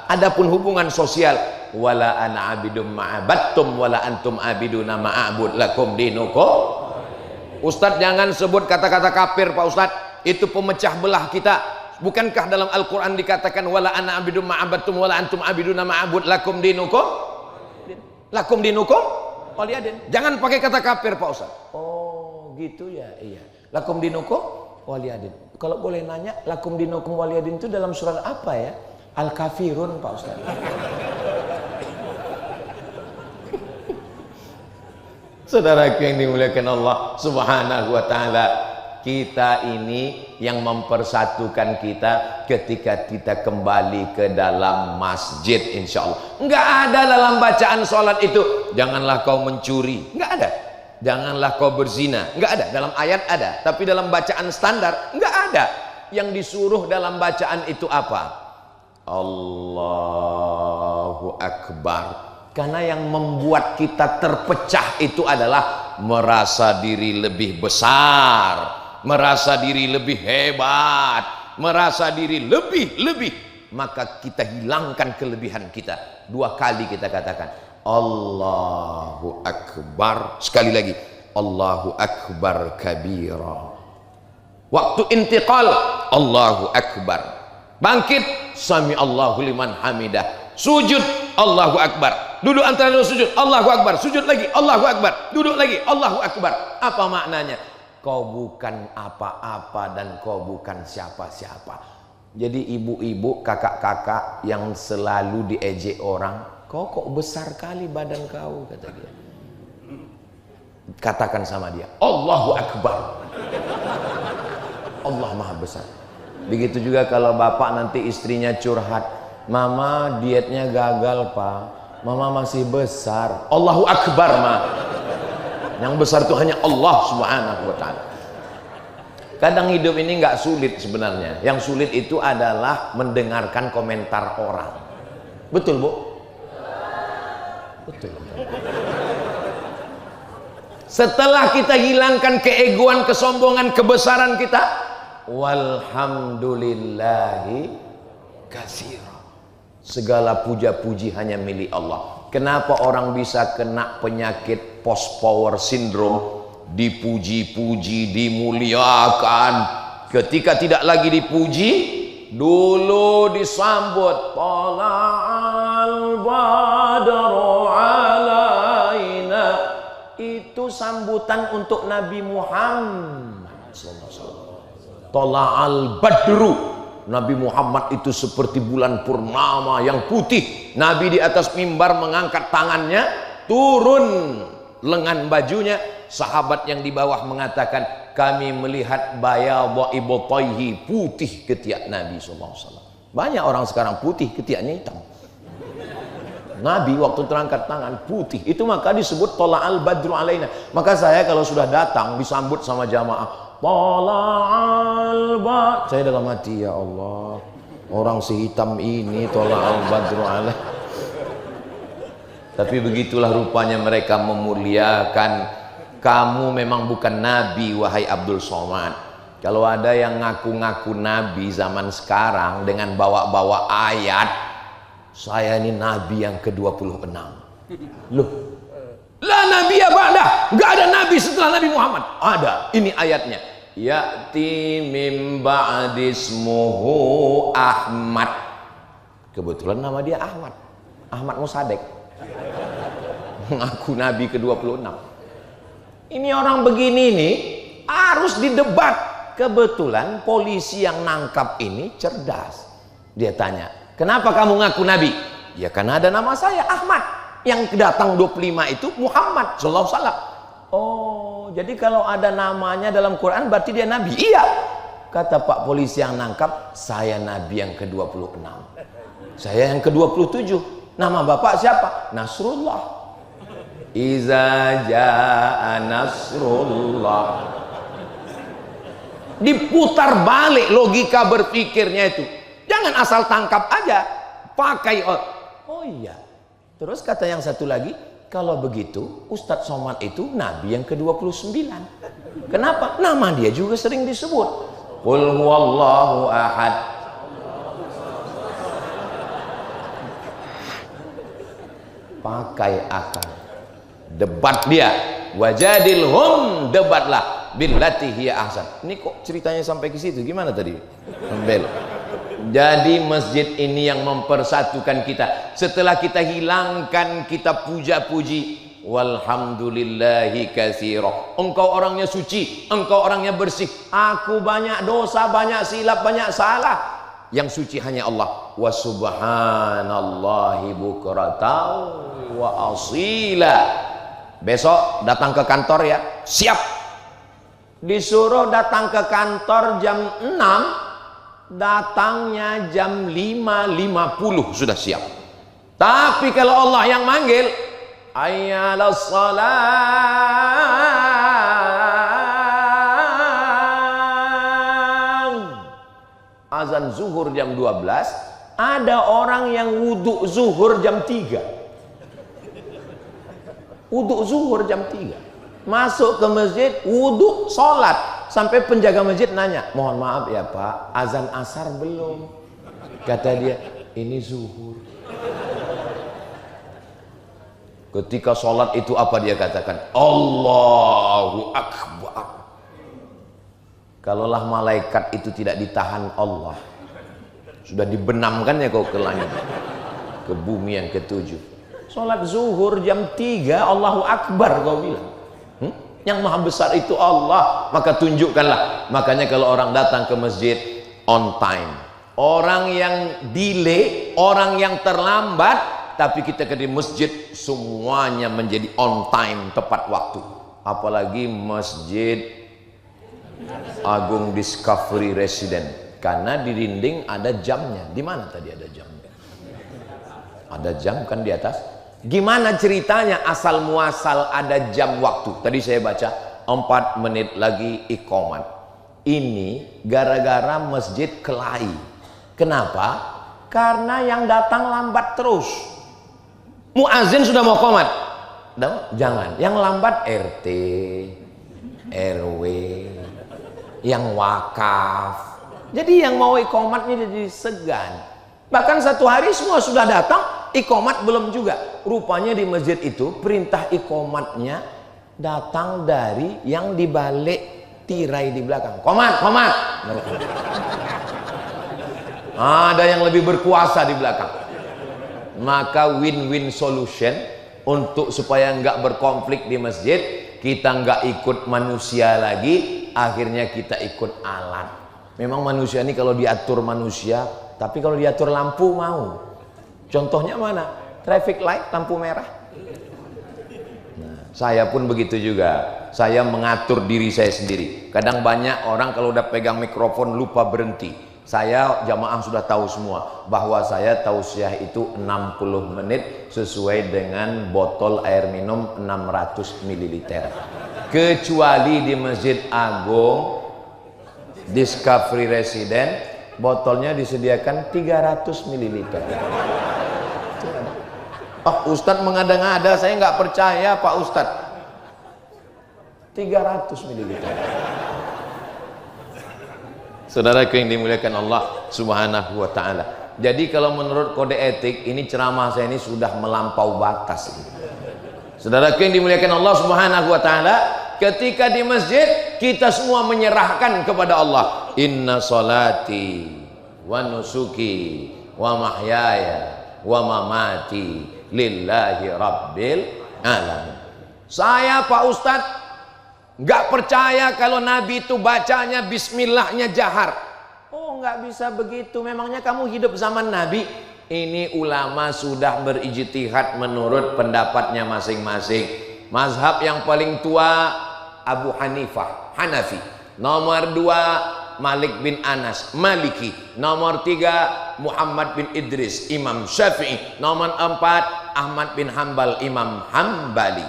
Speaker 2: Adapun hubungan sosial, wala ana abidum ma'abattum wala antum abiduna ma'abud lakum dinukum. Ustadz jangan sebut kata-kata kafir Pak Ustadz, itu pemecah belah kita. Bukankah dalam Al-Quran dikatakan wala ana abidum ma'abattum wala antum abiduna ma'abud lakum dinukum? Lakum dinukum waliyadin. Jangan pakai kata kafir Pak Ustaz. Oh gitu ya, iya. Lakum dinukum waliyadin. Kalau boleh nanya, lakum dinukum waliyadin itu dalam surat apa ya? Al-Kafirun Pak Ustaz. Saudaraku yang dimuliakan Allah Subhanahu wa taala, kita ini yang mempersatukan kita ketika kita kembali ke dalam masjid, insya Allah. Enggak ada dalam bacaan sholat itu janganlah kau mencuri, enggak ada. Janganlah kau berzina, enggak ada. Dalam ayat ada, tapi dalam bacaan standar enggak ada. Yang disuruh dalam bacaan itu apa? Allahu Akbar. Karena yang membuat kita terpecah itu adalah merasa diri lebih besar, merasa diri lebih hebat, merasa diri lebih. Maka kita hilangkan kelebihan kita. 2 kali kita katakan Allahu Akbar. Sekali lagi Allahu Akbar kabira. Waktu intiqal Allahu Akbar. Bangkit sami Allahu liman hamidah. Sujud Allahu Akbar. Duduk antara dua sujud Allahu Akbar. Sujud lagi Allahu Akbar. Duduk lagi Allahu Akbar. Apa maknanya? Kau bukan apa-apa dan kau bukan siapa-siapa. Jadi ibu-ibu, kakak-kakak yang selalu diejek orang, kau kok besar kali badan kau, kata dia. Katakan sama dia Allahu Akbar. Allah Maha Besar. Begitu juga kalau bapak nanti istrinya curhat, mama dietnya gagal pak, mama masih besar. Allahu Akbar mah. Yang besar itu hanya Allah Subhanahu wa ta'ala. Kadang hidup ini nggak sulit sebenarnya. Yang sulit itu adalah mendengarkan komentar orang. Betul bu? Betul. Setelah kita hilangkan keegoan, kesombongan, kebesaran kita, walhamdulillahi katsira. Segala puja-puji hanya milik Allah. Kenapa orang bisa kena penyakit post power syndrome? Dipuji-puji, dimuliakan. Ketika tidak lagi dipuji, dulu disambut tala'al badru alaina. Itu sambutan untuk Nabi Muhammad. Tala'al badru. Nabi Muhammad itu seperti bulan purnama yang putih. Nabi di atas mimbar mengangkat tangannya, turun lengan bajunya. Sahabat yang di bawah mengatakan, kami melihat bayadha ibtayhi, putih ketiak Nabi SAW. Banyak orang sekarang putih ketiaknya hitam. Nabi waktu terangkat tangan putih, itu maka disebut tala'al badru alaina. Maka saya kalau sudah datang disambut sama jamaah, tala'al badru, saya dalam hati, ya Allah, orang sehitam ini tala'al badru alaina. Tapi begitulah rupanya mereka memuliakan. Kamu memang bukan Nabi wahai Abdul Somad. Kalau ada yang ngaku-ngaku Nabi zaman sekarang dengan bawa-bawa ayat, saya ini Nabi yang ke-26. Loh, la Nabi ya ba'dah, nggak ada Nabi setelah Nabi Muhammad. Ada, ini ayatnya. Ya'ti mim ba'dismuhu Ahmad. Kebetulan nama dia Ahmad, Ahmad Musadek. Ngaku Nabi ke-26. Ini orang begini nih harus didebat. Kebetulan polisi yang nangkap ini cerdas. Dia tanya, kenapa kamu ngaku Nabi? Ya karena ada nama saya Ahmad. Yang datang 25 itu Muhammad sallallahu alaihi wasallam. Oh, jadi kalau ada namanya dalam Quran berarti dia Nabi. Iya. Kata Pak polisi yang nangkap, saya Nabi yang ke-26. Saya yang ke-27. Nama Bapak siapa? Nasrullah. Iza jaa nasrullah. Diputar balik logika berpikirnya itu. Jangan asal tangkap aja. Pakai. Oh iya. Terus kata yang satu lagi, Kalau begitu, Ustadz Somad itu Nabi yang ke-29. Kenapa? Nama dia juga sering disebut. Qul huwallahu ahad. Pakai akal. Debat dia. Wajadilhum, debatlah. Billati hiya ahsan. Ini kok ceritanya sampai ke situ? Gimana tadi? Membelok. Jadi masjid ini yang mempersatukan kita. Setelah kita hilangkan, kita puja-puji, walhamdulillahi katsira. Engkau orangnya suci, engkau orangnya bersih. Aku banyak dosa, banyak silap, banyak salah. Yang suci hanya Allah. Wa subhanallahi bukratan wa asila. Besok datang ke kantor ya. Siap. Disuruh datang ke kantor jam 6, datangnya jam 5.50 sudah siap. Tapi kalau Allah yang manggil, ayyalas salam, azan zuhur jam 12, ada orang yang wudhu zuhur jam 3. Wudhu zuhur jam 3. Masuk ke masjid, wudhu, sholat. Sampai penjaga masjid nanya, mohon maaf ya Pak, azan asar belum? Kata dia, ini zuhur. Ketika sholat itu apa dia katakan? Allahu Akbar. Kalaulah malaikat itu tidak ditahan Allah, sudah dibenamkan ya kau ke langit, ke bumi yang ketujuh. Sholat zuhur jam 3, Allahu Akbar kau bilang. Yang maha besar itu Allah, maka tunjukkanlah. Makanya kalau orang datang ke masjid on time, orang yang delay, orang yang terlambat, tapi kita ke masjid semuanya menjadi on time, tepat waktu. Apalagi Masjid Agung Discovery Resident, karena di dinding ada jamnya. Di mana tadi ada jamnya? Ada jam kan di atas. Gimana ceritanya asal muasal ada jam waktu? Tadi saya baca 4 menit lagi iqamat. Ini gara-gara masjid kelahi. Kenapa? Karena yang datang lambat terus. Muazin sudah mau qomat. Jangan. Yang lambat RT, RW, yang wakaf. Jadi yang mau iqamatnya jadi segan. Bahkan satu hari semua sudah datang, iqamat belum juga. Rupanya di masjid itu perintah iqamatnya datang dari yang di balik tirai di belakang. Qomat, qomat. Ada yang lebih berkuasa di belakang. Maka win-win solution untuk supaya nggak berkonflik di masjid, kita nggak ikut manusia lagi, akhirnya kita ikut alat. Memang manusia ini kalau diatur manusia, tapi kalau diatur lampu mau. Contohnya mana? Traffic light, lampu merah. Nah, saya pun begitu juga. Saya mengatur diri saya sendiri. Kadang banyak orang kalau udah pegang mikrofon lupa berhenti. Saya jamaah sudah tahu semua bahwa saya tausiah itu 60 menit sesuai dengan botol air minum 600 ml. Kecuali di Masjid Agung Discovery Resident, botolnya disediakan 300 ml. Pak Ustadz mengada-ngada, saya nggak percaya Pak Ustadz. 300 ml. Saudaraku yang dimuliakan Allah Subhanahu wa ta'ala. Jadi kalau menurut kode etik, ini ceramah saya ini sudah melampau batas. Saudaraku yang dimuliakan Allah Subhanahu wa ta'ala, ketika di masjid kita semua menyerahkan kepada Allah. Inna salati wa nusuki wa mahyaya wa mamati lillahi rabbil alamin. Saya Pak Ustadz nggak percaya kalau Nabi itu bacanya bismillahnya jahar. Oh, nggak bisa begitu. Memangnya kamu hidup zaman Nabi? Ini ulama sudah berijtihad menurut pendapatnya masing-masing. Mazhab yang paling tua Abu Hanifah, Hanafi. Nomor 2 Malik bin Anas, Maliki. Nomor 3 Muhammad bin Idris, Imam Syafi'i. Nomor 4 Ahmad bin Hambal, Imam Hambali.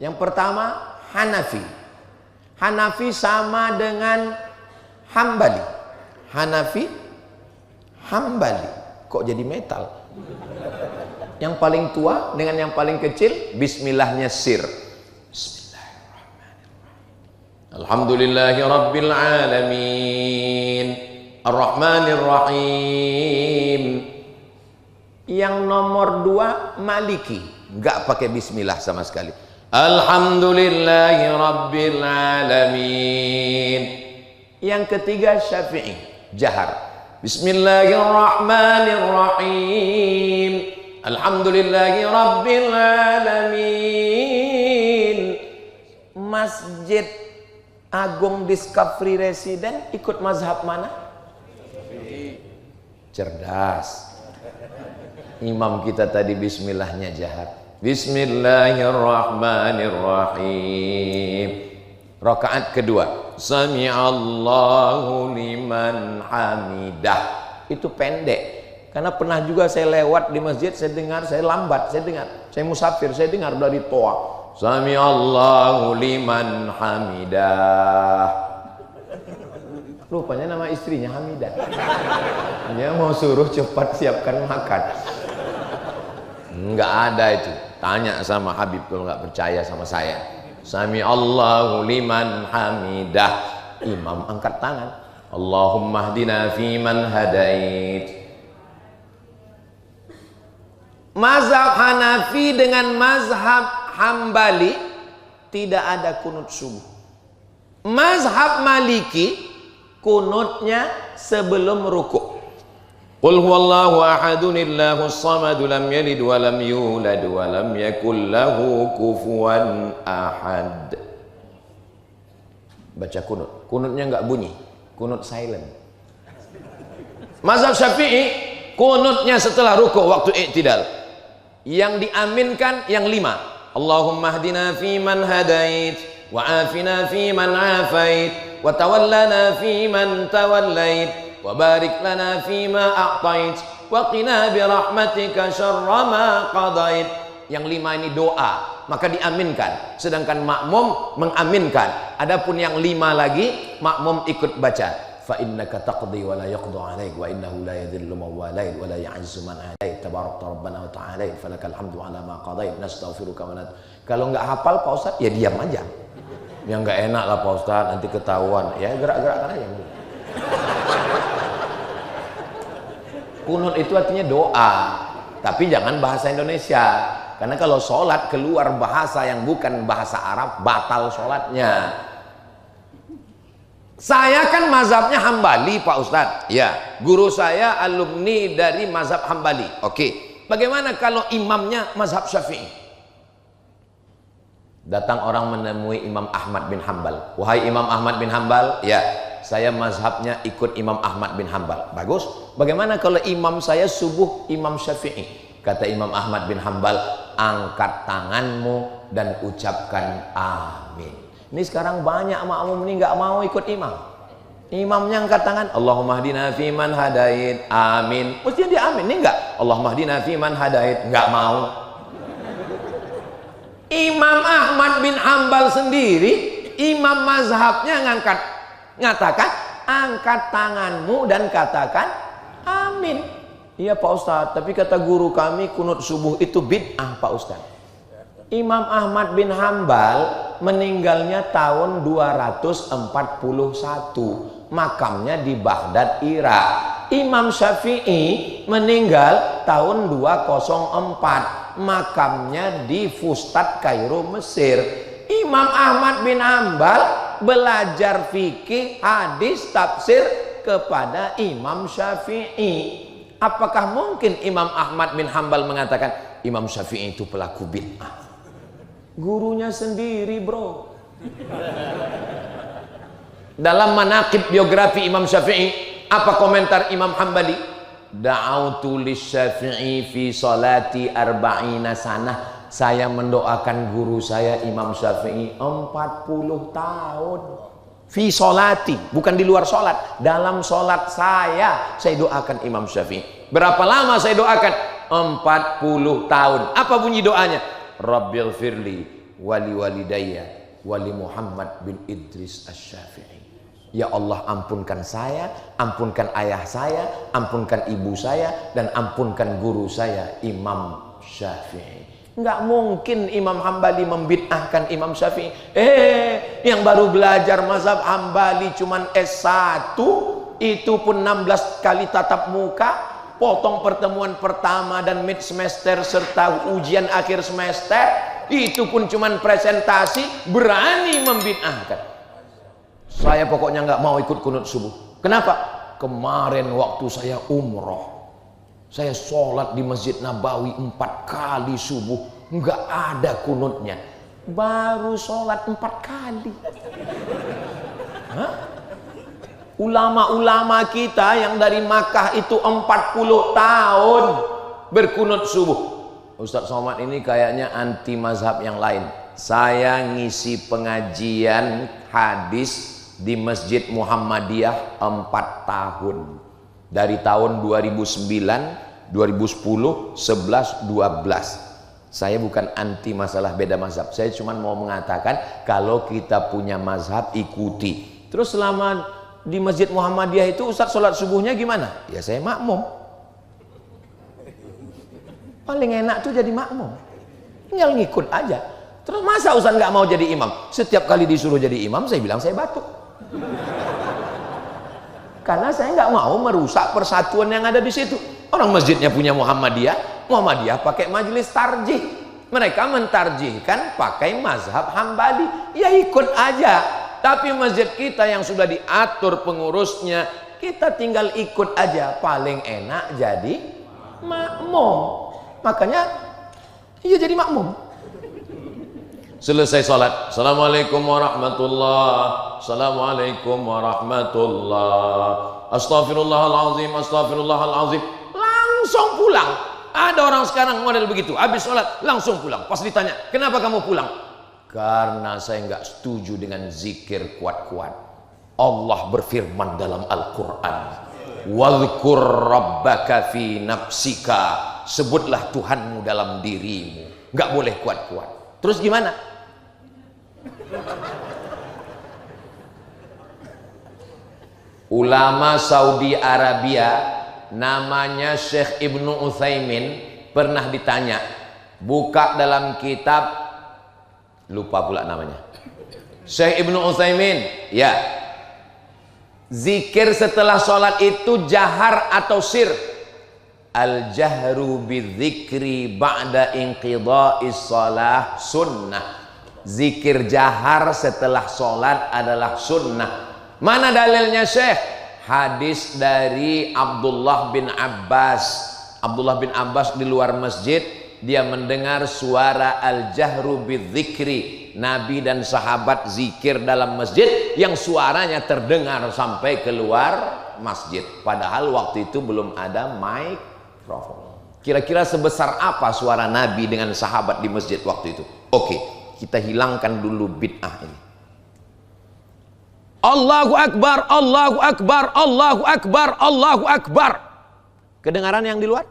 Speaker 2: Yang pertama Hanafi. Hanafi sama dengan Hambali. Hanafi, Hambali. Kok jadi metal? Yang paling tua dengan yang paling kecil, bismillahnya sir. Bismillahirrahmanirrahim. Alhamdulillahi rabbil alamin. Ar-Rahmanir Rahim. Yang nomor 2 Maliki, enggak pakai bismillah sama sekali. Alhamdulillahi rabbil alamin. Yang ketiga Syafi'i, jahar. Bismillahirrahmanirrahim. Alhamdulillahi rabbil alamin. Masjid Agung Discovery Resident ikut mazhab mana? Cerdas. Imam kita tadi bismillahnya jahar. Bismillahirrahmanirrahim. Rakaat kedua, Sami'allahu liman hamidah. Itu pendek. Karena pernah juga saya lewat di masjid, saya dengar, saya lambat, saya dengar. Saya musafir, saya dengar dari toa. Sami'allahu liman hamidah. Rupanya nama istrinya Hamidah. Dia mau suruh cepat siapkan makan. Enggak ada itu. Tanya sama Habib kalau nggak percaya sama saya. Sami'allahu liman hamidah. Imam angkat tangan. Allahumma hdina fiman hadait. Mazhab Hanafi dengan mazhab Hambali tidak ada kunut subuh. Mazhab Maliki kunutnya sebelum rukuk. Qul huwallahu ahadun illahus samad lam yalid wa lam yulad wa lam yakul lahu kufuwan ahad. Baca kunut. Kunutnya enggak bunyi. Kunut silent. Mazhab Syafi'i kunutnya setelah rukuk waktu i'tidal. Yang diaminkan yang 5. Allahumma hdina fiman hadait wa afina fiman afait wa tawallana fiman tawallait wa barik lana fima a'tait wa qina bi rahmatika syarra ma qadait. Yang 5 ini doa, maka diaminkan. Sedangkan makmum mengaminkan. Adapun yang 5 lagi makmum ikut baca. Fa innaka taqdi wa la yaqdu 'alaik wa innahu la yadhillu man walait wa la ya'izzu man adait tabarakta rabbana wa ta'ala falakal hamdu 'ala ma qadait nastaghfiruka wa nat. Kalau enggak hafal Pak Ustaz ya diam aja. Yang enggak enak lah Pak Ustaz, nanti ketahuan. Ya gerak-gerakkan aja. Kunut itu artinya doa, tapi jangan bahasa Indonesia. Karena kalau sholat keluar bahasa yang bukan bahasa Arab, batal sholatnya. Saya kan mazhabnya Hambali Pak Ustadz. Ya, guru saya alumni dari mazhab Hambali. Oke, bagaimana kalau imamnya mazhab Syafi'i? Datang orang menemui Imam Ahmad bin Hambal. Wahai Imam Ahmad bin Hambal, ya, saya mazhabnya ikut Imam Ahmad bin Hambal. Bagus. Bagaimana kalau imam saya subuh Imam Syafi'i? Kata Imam Ahmad bin Hambal, angkat tanganmu dan ucapkan amin. Ini sekarang banyak makmum ini nggak mau ikut imam. Imamnya angkat tangan, Allahumma hdina fiman hadait, amin. Mestinya dia amin, ini enggak. Allahumma hdina fiman hadait, enggak mau. Imam Ahmad bin Hambal sendiri, imam mazhabnya ngatakan, angkat tanganmu dan katakan amin. Iya Pak Ustadz, tapi kata guru kami kunut subuh itu bid'ah Pak Ustadz. Imam Ahmad bin Hambal meninggalnya tahun 241, makamnya di Baghdad, Irak. Imam Syafi'i meninggal tahun 204, makamnya di Fustat, Kairo, Mesir. Imam Ahmad bin Hambal belajar fikih, hadis, tafsir kepada Imam Syafi'i. Apakah mungkin Imam Ahmad bin Hambal mengatakan Imam Syafi'i itu pelaku bid'ah? Gurunya sendiri bro. Dalam manaqib biografi Imam Syafi'i, apa komentar Imam Hambali? Da'autu lisyafi'i fi salati arba'ina sanah. Saya mendoakan guru saya Imam Syafi'i 40 tahun. Fi salati, bukan di luar salat. Dalam salat saya doakan Imam Syafi'i. Berapa lama saya doakan? 40 tahun. Apa bunyi doanya? Rabbil firli wali walidayya wali Muhammad bin Idris Asy-Syafi'i. Ya Allah, ampunkan saya, ampunkan ayah saya, ampunkan ibu saya, dan ampunkan guru saya, Imam Syafi'i. Nggak mungkin Imam Hambali membid'ahkan Imam Syafi'i. Yang baru belajar mazhab Hambali cuman S1, itu pun 16 kali tatap muka, potong pertemuan pertama dan mid semester serta ujian akhir semester, itu pun cuman presentasi, berani membid'ahkan. Saya pokoknya nggak mau ikut kunut subuh. Kenapa? Kemarin waktu saya umroh, saya sholat di Masjid Nabawi 4 kali subuh, nggak ada kunutnya. Baru sholat 4 kali. Ulama-ulama kita yang dari Makkah itu 40 tahun berkunut subuh. Ustadz Somad ini kayaknya anti mazhab yang lain. Saya ngisi pengajian hadis di Masjid Muhammadiyah 4 tahun, dari tahun 2009, 2010, 11, 12. Saya bukan anti masalah beda mazhab, saya cuma mau mengatakan kalau kita punya mazhab ikuti. Terus selama di Masjid Muhammadiyah itu Ustadz sholat subuhnya gimana? Ya saya makmum. Paling enak tuh jadi makmum, tinggal ngikut aja. Terus masa Ustadz nggak mau jadi imam? Setiap kali disuruh jadi imam saya bilang saya batuk. Karena saya nggak mau merusak persatuan yang ada di situ. Orang masjidnya punya Muhammadiyah, Muhammadiyah pakai majelis tarjih. Mereka mentarjihkan pakai mazhab Hambali. Ya ikut aja. Tapi masjid kita yang sudah diatur pengurusnya, kita tinggal ikut aja. Paling enak jadi makmum. Makanya iya jadi makmum. Selesai sholat, assalamualaikum warahmatullah, assalamualaikum warahmatullah, astaghfirullahaladzim, astaghfirullahaladzim, langsung pulang. Ada orang sekarang model begitu, habis sholat langsung pulang. Pas ditanya, kenapa kamu pulang? Karena saya nggak setuju dengan zikir kuat-kuat. Allah berfirman dalam Al-Quran, wadhkur rabbaka fi nafsika, sebutlah Tuhanmu dalam dirimu, nggak boleh kuat-kuat. Terus gimana? Ulama Saudi Arabia namanya Syekh Ibnu Utsaimin pernah ditanya, buka dalam kitab, lupa pula namanya, Syekh Ibnu Utsaimin, ya, zikir setelah sholat itu jahar atau sir? Al-jahru bidzikri ba'da inqidha'is shalah sunnah. Zikir jahar setelah sholat adalah sunnah. Mana dalilnya Syekh? Hadis dari Abdullah bin Abbas. Abdullah bin Abbas di luar masjid, dia mendengar suara al-jahru bidzikri. Nabi dan sahabat zikir dalam masjid yang suaranya terdengar sampai keluar masjid. Padahal waktu itu belum ada mikrofon. Kira-kira sebesar apa suara Nabi dengan sahabat di masjid waktu itu? Oke, kita hilangkan dulu bid'ah ini. Allahu Akbar, Allahu Akbar, Allahu Akbar, Allahu Akbar. Kedengaran yang di luar?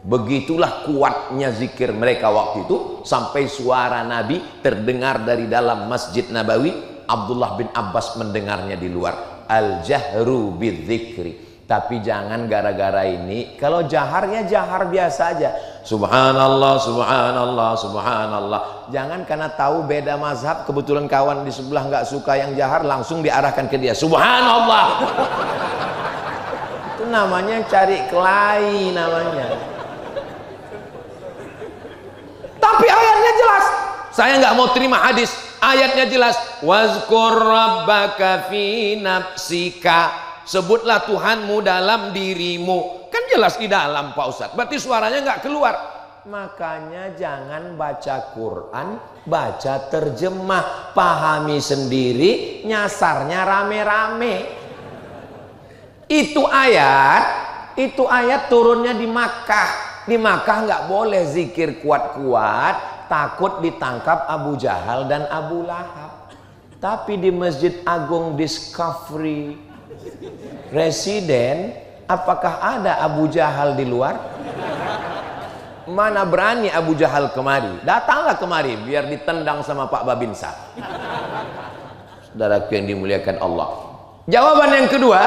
Speaker 2: Begitulah kuatnya zikir mereka waktu itu, sampai suara Nabi terdengar dari dalam Masjid Nabawi. Abdullah bin Abbas mendengarnya di luar. Al-jahru bidzikri. Tapi jangan gara-gara ini, kalau jahar ya jahar biasa aja. Subhanallah, subhanallah, subhanallah. Jangan karena tahu beda mazhab, kebetulan kawan di sebelah nggak suka yang jahar, langsung diarahkan ke dia. Subhanallah. Itu namanya cari kelahi namanya. Tapi ayatnya jelas. Saya nggak mau terima hadis. Ayatnya jelas. Wazkur rabbaka fi nafsika. Sebutlah Tuhanmu dalam dirimu. Kan jelas di dalam Pak Ustadz. Berarti suaranya nggak keluar. Makanya jangan baca Quran, baca terjemah. Pahami sendiri, nyasarnya rame-rame. Itu ayat turunnya di Makkah. Di Makkah nggak boleh zikir kuat-kuat, takut ditangkap Abu Jahal dan Abu Lahab. Tapi di Masjid Agung Discovery Residen, apakah ada Abu Jahal di luar? Mana berani Abu Jahal kemari? Datanglah kemari biar ditendang sama Pak Babinsa. Saudaraku yang dimuliakan Allah. Jawaban yang kedua,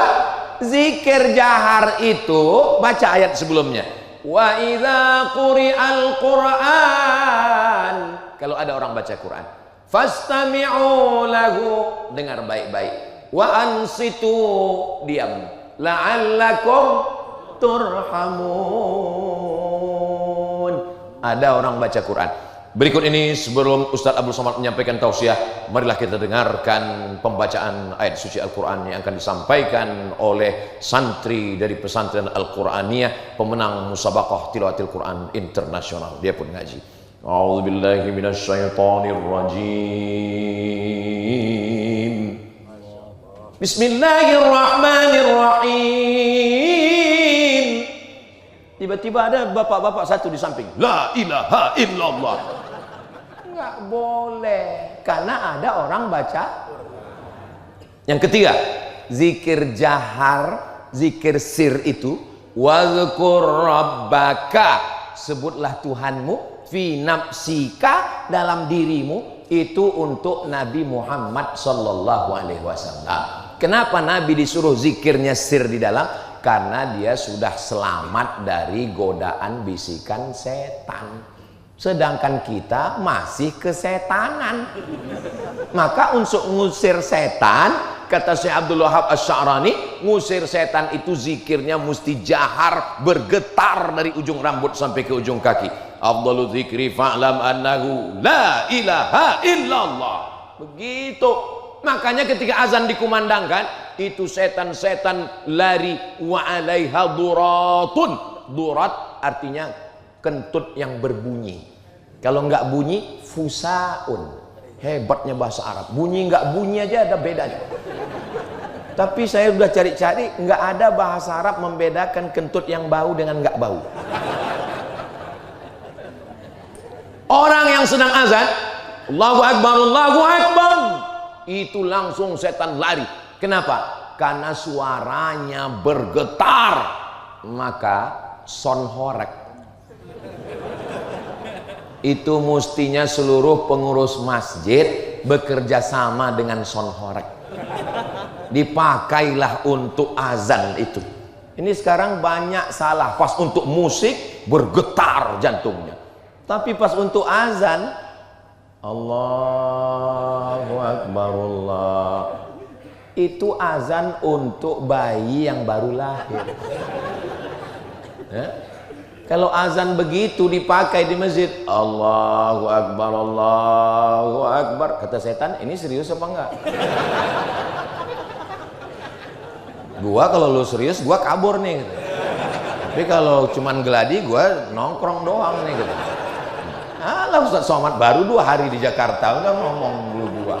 Speaker 2: zikir jahar itu baca ayat sebelumnya. Wa idza quri'al Qur'an. Kalau ada orang baca Quran, fastami'u lahu, dengar baik-baik. Wa ansitu, diam. La'allakum turhamun. Ada orang baca Quran. Berikut ini sebelum Ustaz Abdul Somad menyampaikan tausiah, marilah kita dengarkan pembacaan ayat suci Al-Quran yang akan disampaikan oleh santri dari pesantren Al-Quraniyah, pemenang musabaqah tilawatil Quran internasional. Dia pun ngaji. A'udzubillahi minasyaitonirrajim. Bismillahirrahmanirrahim. Tiba-tiba ada bapak-bapak satu di samping. La ilaha illallah. Enggak boleh, karena ada orang baca. Yang ketiga, zikir jahar, zikir sir itu, wazkur rabbaka, sebutlah Tuhanmu, fi nafsika, dalam dirimu, itu untuk Nabi Muhammad sallallahu alaihi wasallam. Kenapa Nabi disuruh zikirnya sir di dalam? Karena dia sudah selamat dari godaan bisikan setan. Sedangkan kita masih kesetanan. Maka untuk ngusir setan, kata Syekh Abdul Wahab Asy-Sya'rani, ngusir setan itu zikirnya mesti jahar, bergetar dari ujung rambut sampai ke ujung kaki. Afdalu zikri fa'lam annahu la ilaha illallah. Begitu. Makanya ketika azan dikumandangkan, itu setan-setan lari. Wa 'alaiha duratun. Durat artinya kentut yang berbunyi. Kalau nggak bunyi, fusaun. Hebatnya bahasa Arab. Bunyi nggak bunyi aja ada bedanya. Tapi saya udah cari-cari, nggak ada bahasa Arab membedakan kentut yang bau dengan nggak bau. Orang yang sedang azan, Allahu Akbar, Allahu Akbar, itu langsung setan lari. Kenapa? Karena suaranya bergetar. Maka sonhorek itu mestinya seluruh pengurus masjid bekerja sama dengan sonhorek. Dipakailah untuk azan itu. Ini sekarang banyak salah. Pas untuk musik bergetar jantungnya, tapi pas untuk azan, Allahu Akbar, Allah, itu azan untuk bayi yang baru lahir. Ya? Kalau azan begitu dipakai di masjid, Allahu Akbar, Allahu Akbar, kata setan, ini serius apa enggak? Gua kalau lu serius, gua kabur nih. Tapi kalau cuman geladi, gua nongkrong doang nih. Gitu. Alah, Ustaz Somad baru 2 hari di Jakarta, udah ngomong dulu gua.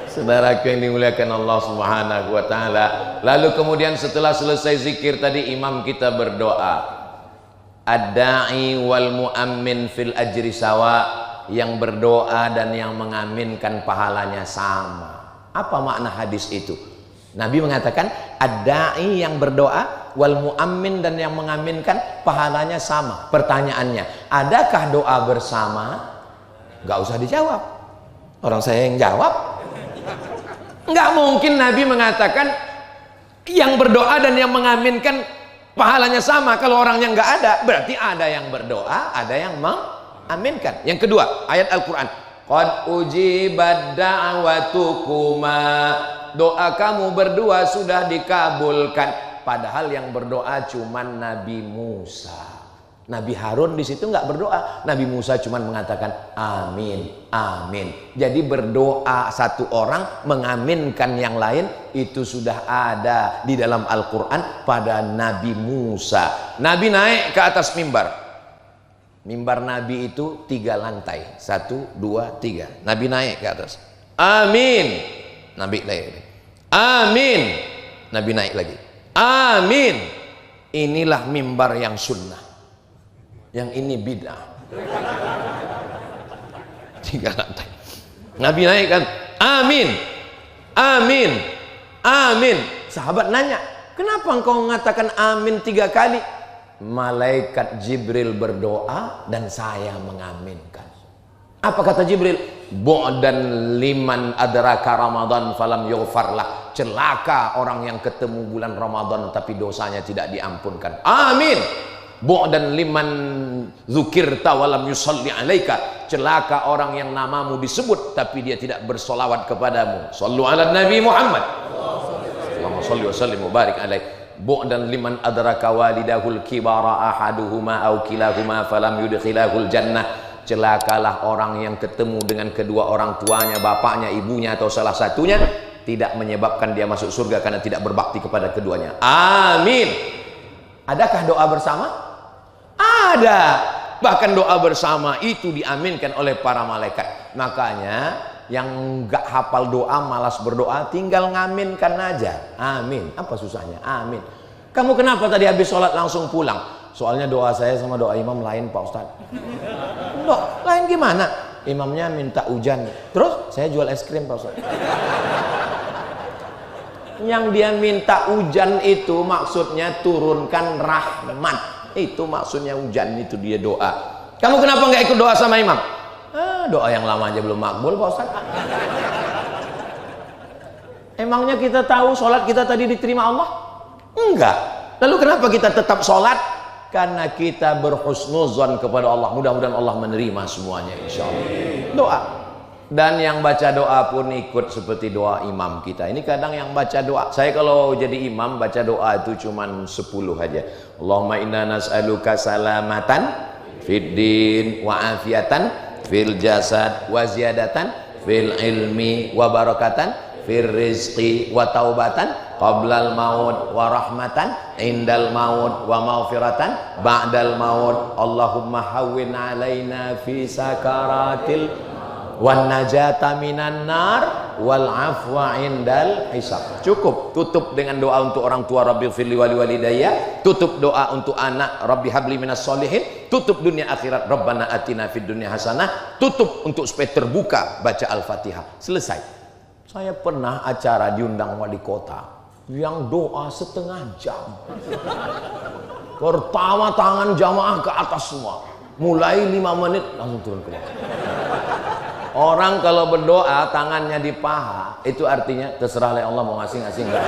Speaker 2: Saudaraku yang dimuliakan Allah Subhanahu wa taala. Lalu kemudian setelah selesai zikir tadi, imam kita berdoa. Ad-da'i wal mu'ammin fil ajri sawa, yang berdoa dan yang mengaminkan pahalanya sama. Apa makna hadis itu? Nabi mengatakan ad-da'i yang berdoa, wal mu'ammin dan yang mengaminkan pahalanya sama. Pertanyaannya, adakah doa bersama? Gak usah dijawab. Orang saya yang jawab. Nggak mungkin Nabi mengatakan yang berdoa dan yang mengaminkan pahalanya sama. Kalau orangnya nggak ada, berarti ada yang berdoa, ada yang mengaminkan. Yang kedua, ayat Al-Quran, qad ujibat da'watukuma, doa kamu berdua sudah dikabulkan. Padahal yang berdoa cuman Nabi Musa. Nabi Harun di situ nggak berdoa. Nabi Musa cuma mengatakan amin, amin. Jadi berdoa satu orang mengaminkan yang lain itu sudah ada di dalam Al-Quran pada Nabi Musa. Nabi naik ke atas mimbar. Mimbar Nabi itu 3 lantai, 1, 2, 3. Nabi naik ke atas. Amin. Nabi naik. Amin. Nabi naik lagi. Amin. Inilah mimbar yang sunnah. Yang ini bid'ah. 3 lantai. Nabi naik kan, amin, amin, amin. Sahabat nanya, kenapa engkau mengatakan amin 3 kali? Malaikat Jibril berdoa dan saya mengaminkan. Apa kata Jibril? bu'dan liman adraka Ramadan falam yughfarlah. Celaka orang yang ketemu bulan Ramadan tapi dosanya tidak diampunkan. Amin. Bu'dan liman dzukirta walam yusalli alaika. Celaka orang yang namamu disebut tapi dia tidak bersolawat kepadamu. Shallu ala Nabi Muhammad. Allahumma shalli wa sallim wa barik alaihi. Bu'dan liman adraka walidahul kibara ahaduhuma aw kilahuma falam yudkhilahul jannah. Celakalah orang yang ketemu dengan kedua orang tuanya, bapaknya, ibunya atau salah satunya, tidak menyebabkan dia masuk surga karena tidak berbakti kepada keduanya. Amin. Adakah doa bersama? Ada. Bahkan doa bersama itu diaminkan oleh para malaikat. Makanya yang nggak hafal doa, malas berdoa, tinggal ngaminkan aja. Amin. Apa susahnya? Amin. Kamu kenapa tadi habis sholat langsung pulang? Soalnya doa saya sama doa imam lain, Pak Ustadz. Loh, lain gimana? Imamnya minta hujan, terus saya jual es krim, Pak Ustadz. Yang dia minta hujan itu maksudnya turunkan rahmat. Itu maksudnya hujan, itu dia doa. Kamu kenapa nggak ikut doa sama imam? Doa yang lama aja belum makbul, Pak Ustadz. Emangnya kita tahu sholat kita tadi diterima Allah? Enggak. Lalu kenapa kita tetap sholat? Karena kita berhusnuzon kepada Allah. Mudah-mudahan Allah menerima semuanya, insya Allah. Doa. Dan yang baca doa pun ikut seperti doa imam kita. Ini kadang yang baca doa, saya kalau jadi imam baca doa itu cuman 10 aja. Allahumma inna nas'aluka salamatan fid din wa afiatan fil jasad wa ziyadatan fil ilmi wa barakatan fil rizqi wa taubatan qablal maut wa rahmatan indal maut wa maghfiratan ba'dal maut. Allahumma hawwin alaina fi sakaratil wan najata minan nar wal afwa indal hisab. Cukup. Tutup dengan doa untuk orang tua, Rabbi firli wali walidayya. Tutup doa untuk anak, Rabbi habli minas solihin. Tutup dunia akhirat, Rabbana atina fid dunya hasanah. Tutup untuk supaya terbuka baca Al-Fatihah. Selesai. Saya pernah acara diundang wali kota yang doa setengah jam. Pertama tangan jamaah ke atas semua, mulai 5 menit langsung turun ke bawah. Orang kalau berdoa tangannya di paha, itu artinya terserah Allah mau ngasih-ngasih enggak.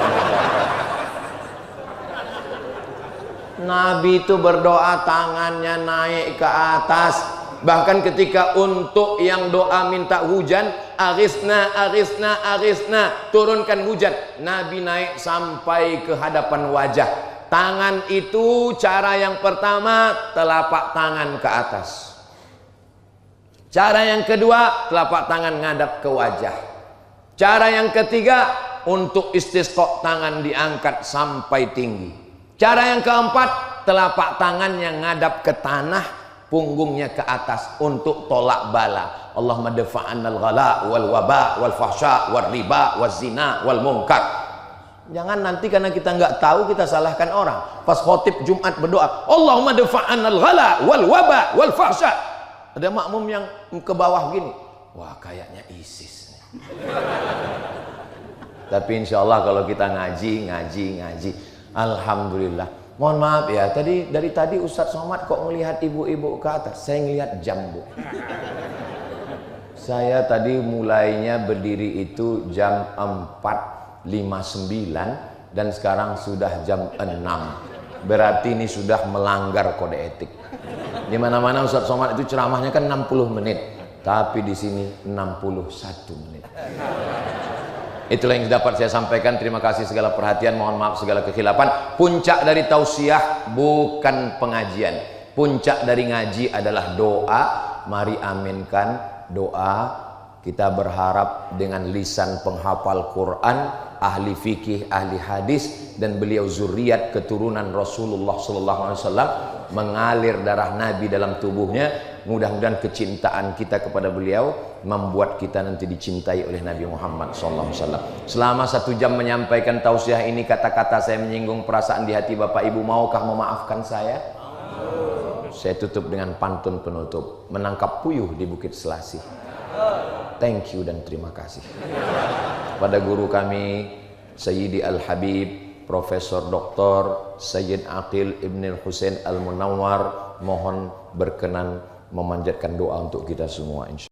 Speaker 2: Nabi itu berdoa tangannya naik ke atas. Bahkan ketika untuk yang doa minta hujan, aghithna, aghithna, aghithna, turunkan hujan, Nabi naik sampai ke hadapan wajah. Tangan itu cara yang pertama, telapak tangan ke atas. Cara yang kedua, telapak tangan ngadap ke wajah. Cara yang ketiga, untuk istisqa tangan diangkat sampai tinggi. Cara yang keempat, telapak tangan yang ngadap ke tanah, punggungnya ke atas untuk tolak bala. Allahumma dafa'annal ghala wal waba wal fahsya wal riba wal zina wal munkar. Jangan nanti karena kita nggak tahu kita salahkan orang. Pas khotib Jumat berdoa, Allahumma dafa'annal ghala wal waba wal fahsya. Ada makmum yang ke bawah gini, wah kayaknya ISIS. Tapi insya Allah kalau kita ngaji, alhamdulillah. Mohon maaf ya, dari tadi Ustadz Somad kok melihat ibu-ibu ke atas? Saya ngelihat jam, Bu. Saya tadi mulainya berdiri itu jam 4.59 dan sekarang sudah jam 6. Berarti ini sudah melanggar kode etik. Di mana-mana Ustadz Somad itu ceramahnya kan 60 menit, tapi di sini 61 menit. Itulah yang dapat saya sampaikan. Terima kasih segala perhatian, mohon maaf segala kekhilapan. Puncak dari tausiah bukan pengajian. Puncak dari ngaji adalah doa. Mari aminkan doa. Kita berharap dengan lisan penghafal Quran, ahli fikih, ahli hadis, dan beliau zuriat keturunan Rasulullah SAW, mengalir darah Nabi dalam tubuhnya. Mudah-mudahan kecintaan kita kepada beliau membuat kita nanti dicintai oleh Nabi Muhammad SAW. Selama 1 jam menyampaikan tausiah ini, kata-kata saya menyinggung perasaan di hati Bapak Ibu, maukah memaafkan saya? Saya tutup dengan pantun penutup. Menangkap puyuh di Bukit Selasih. Thank you dan terima kasih pada guru kami Sayyidi Al-Habib Profesor Dr. Sayyid Aqil Ibn Husain Al-Munawwar. Mohon berkenan memanjatkan doa untuk kita semua, insya Allah.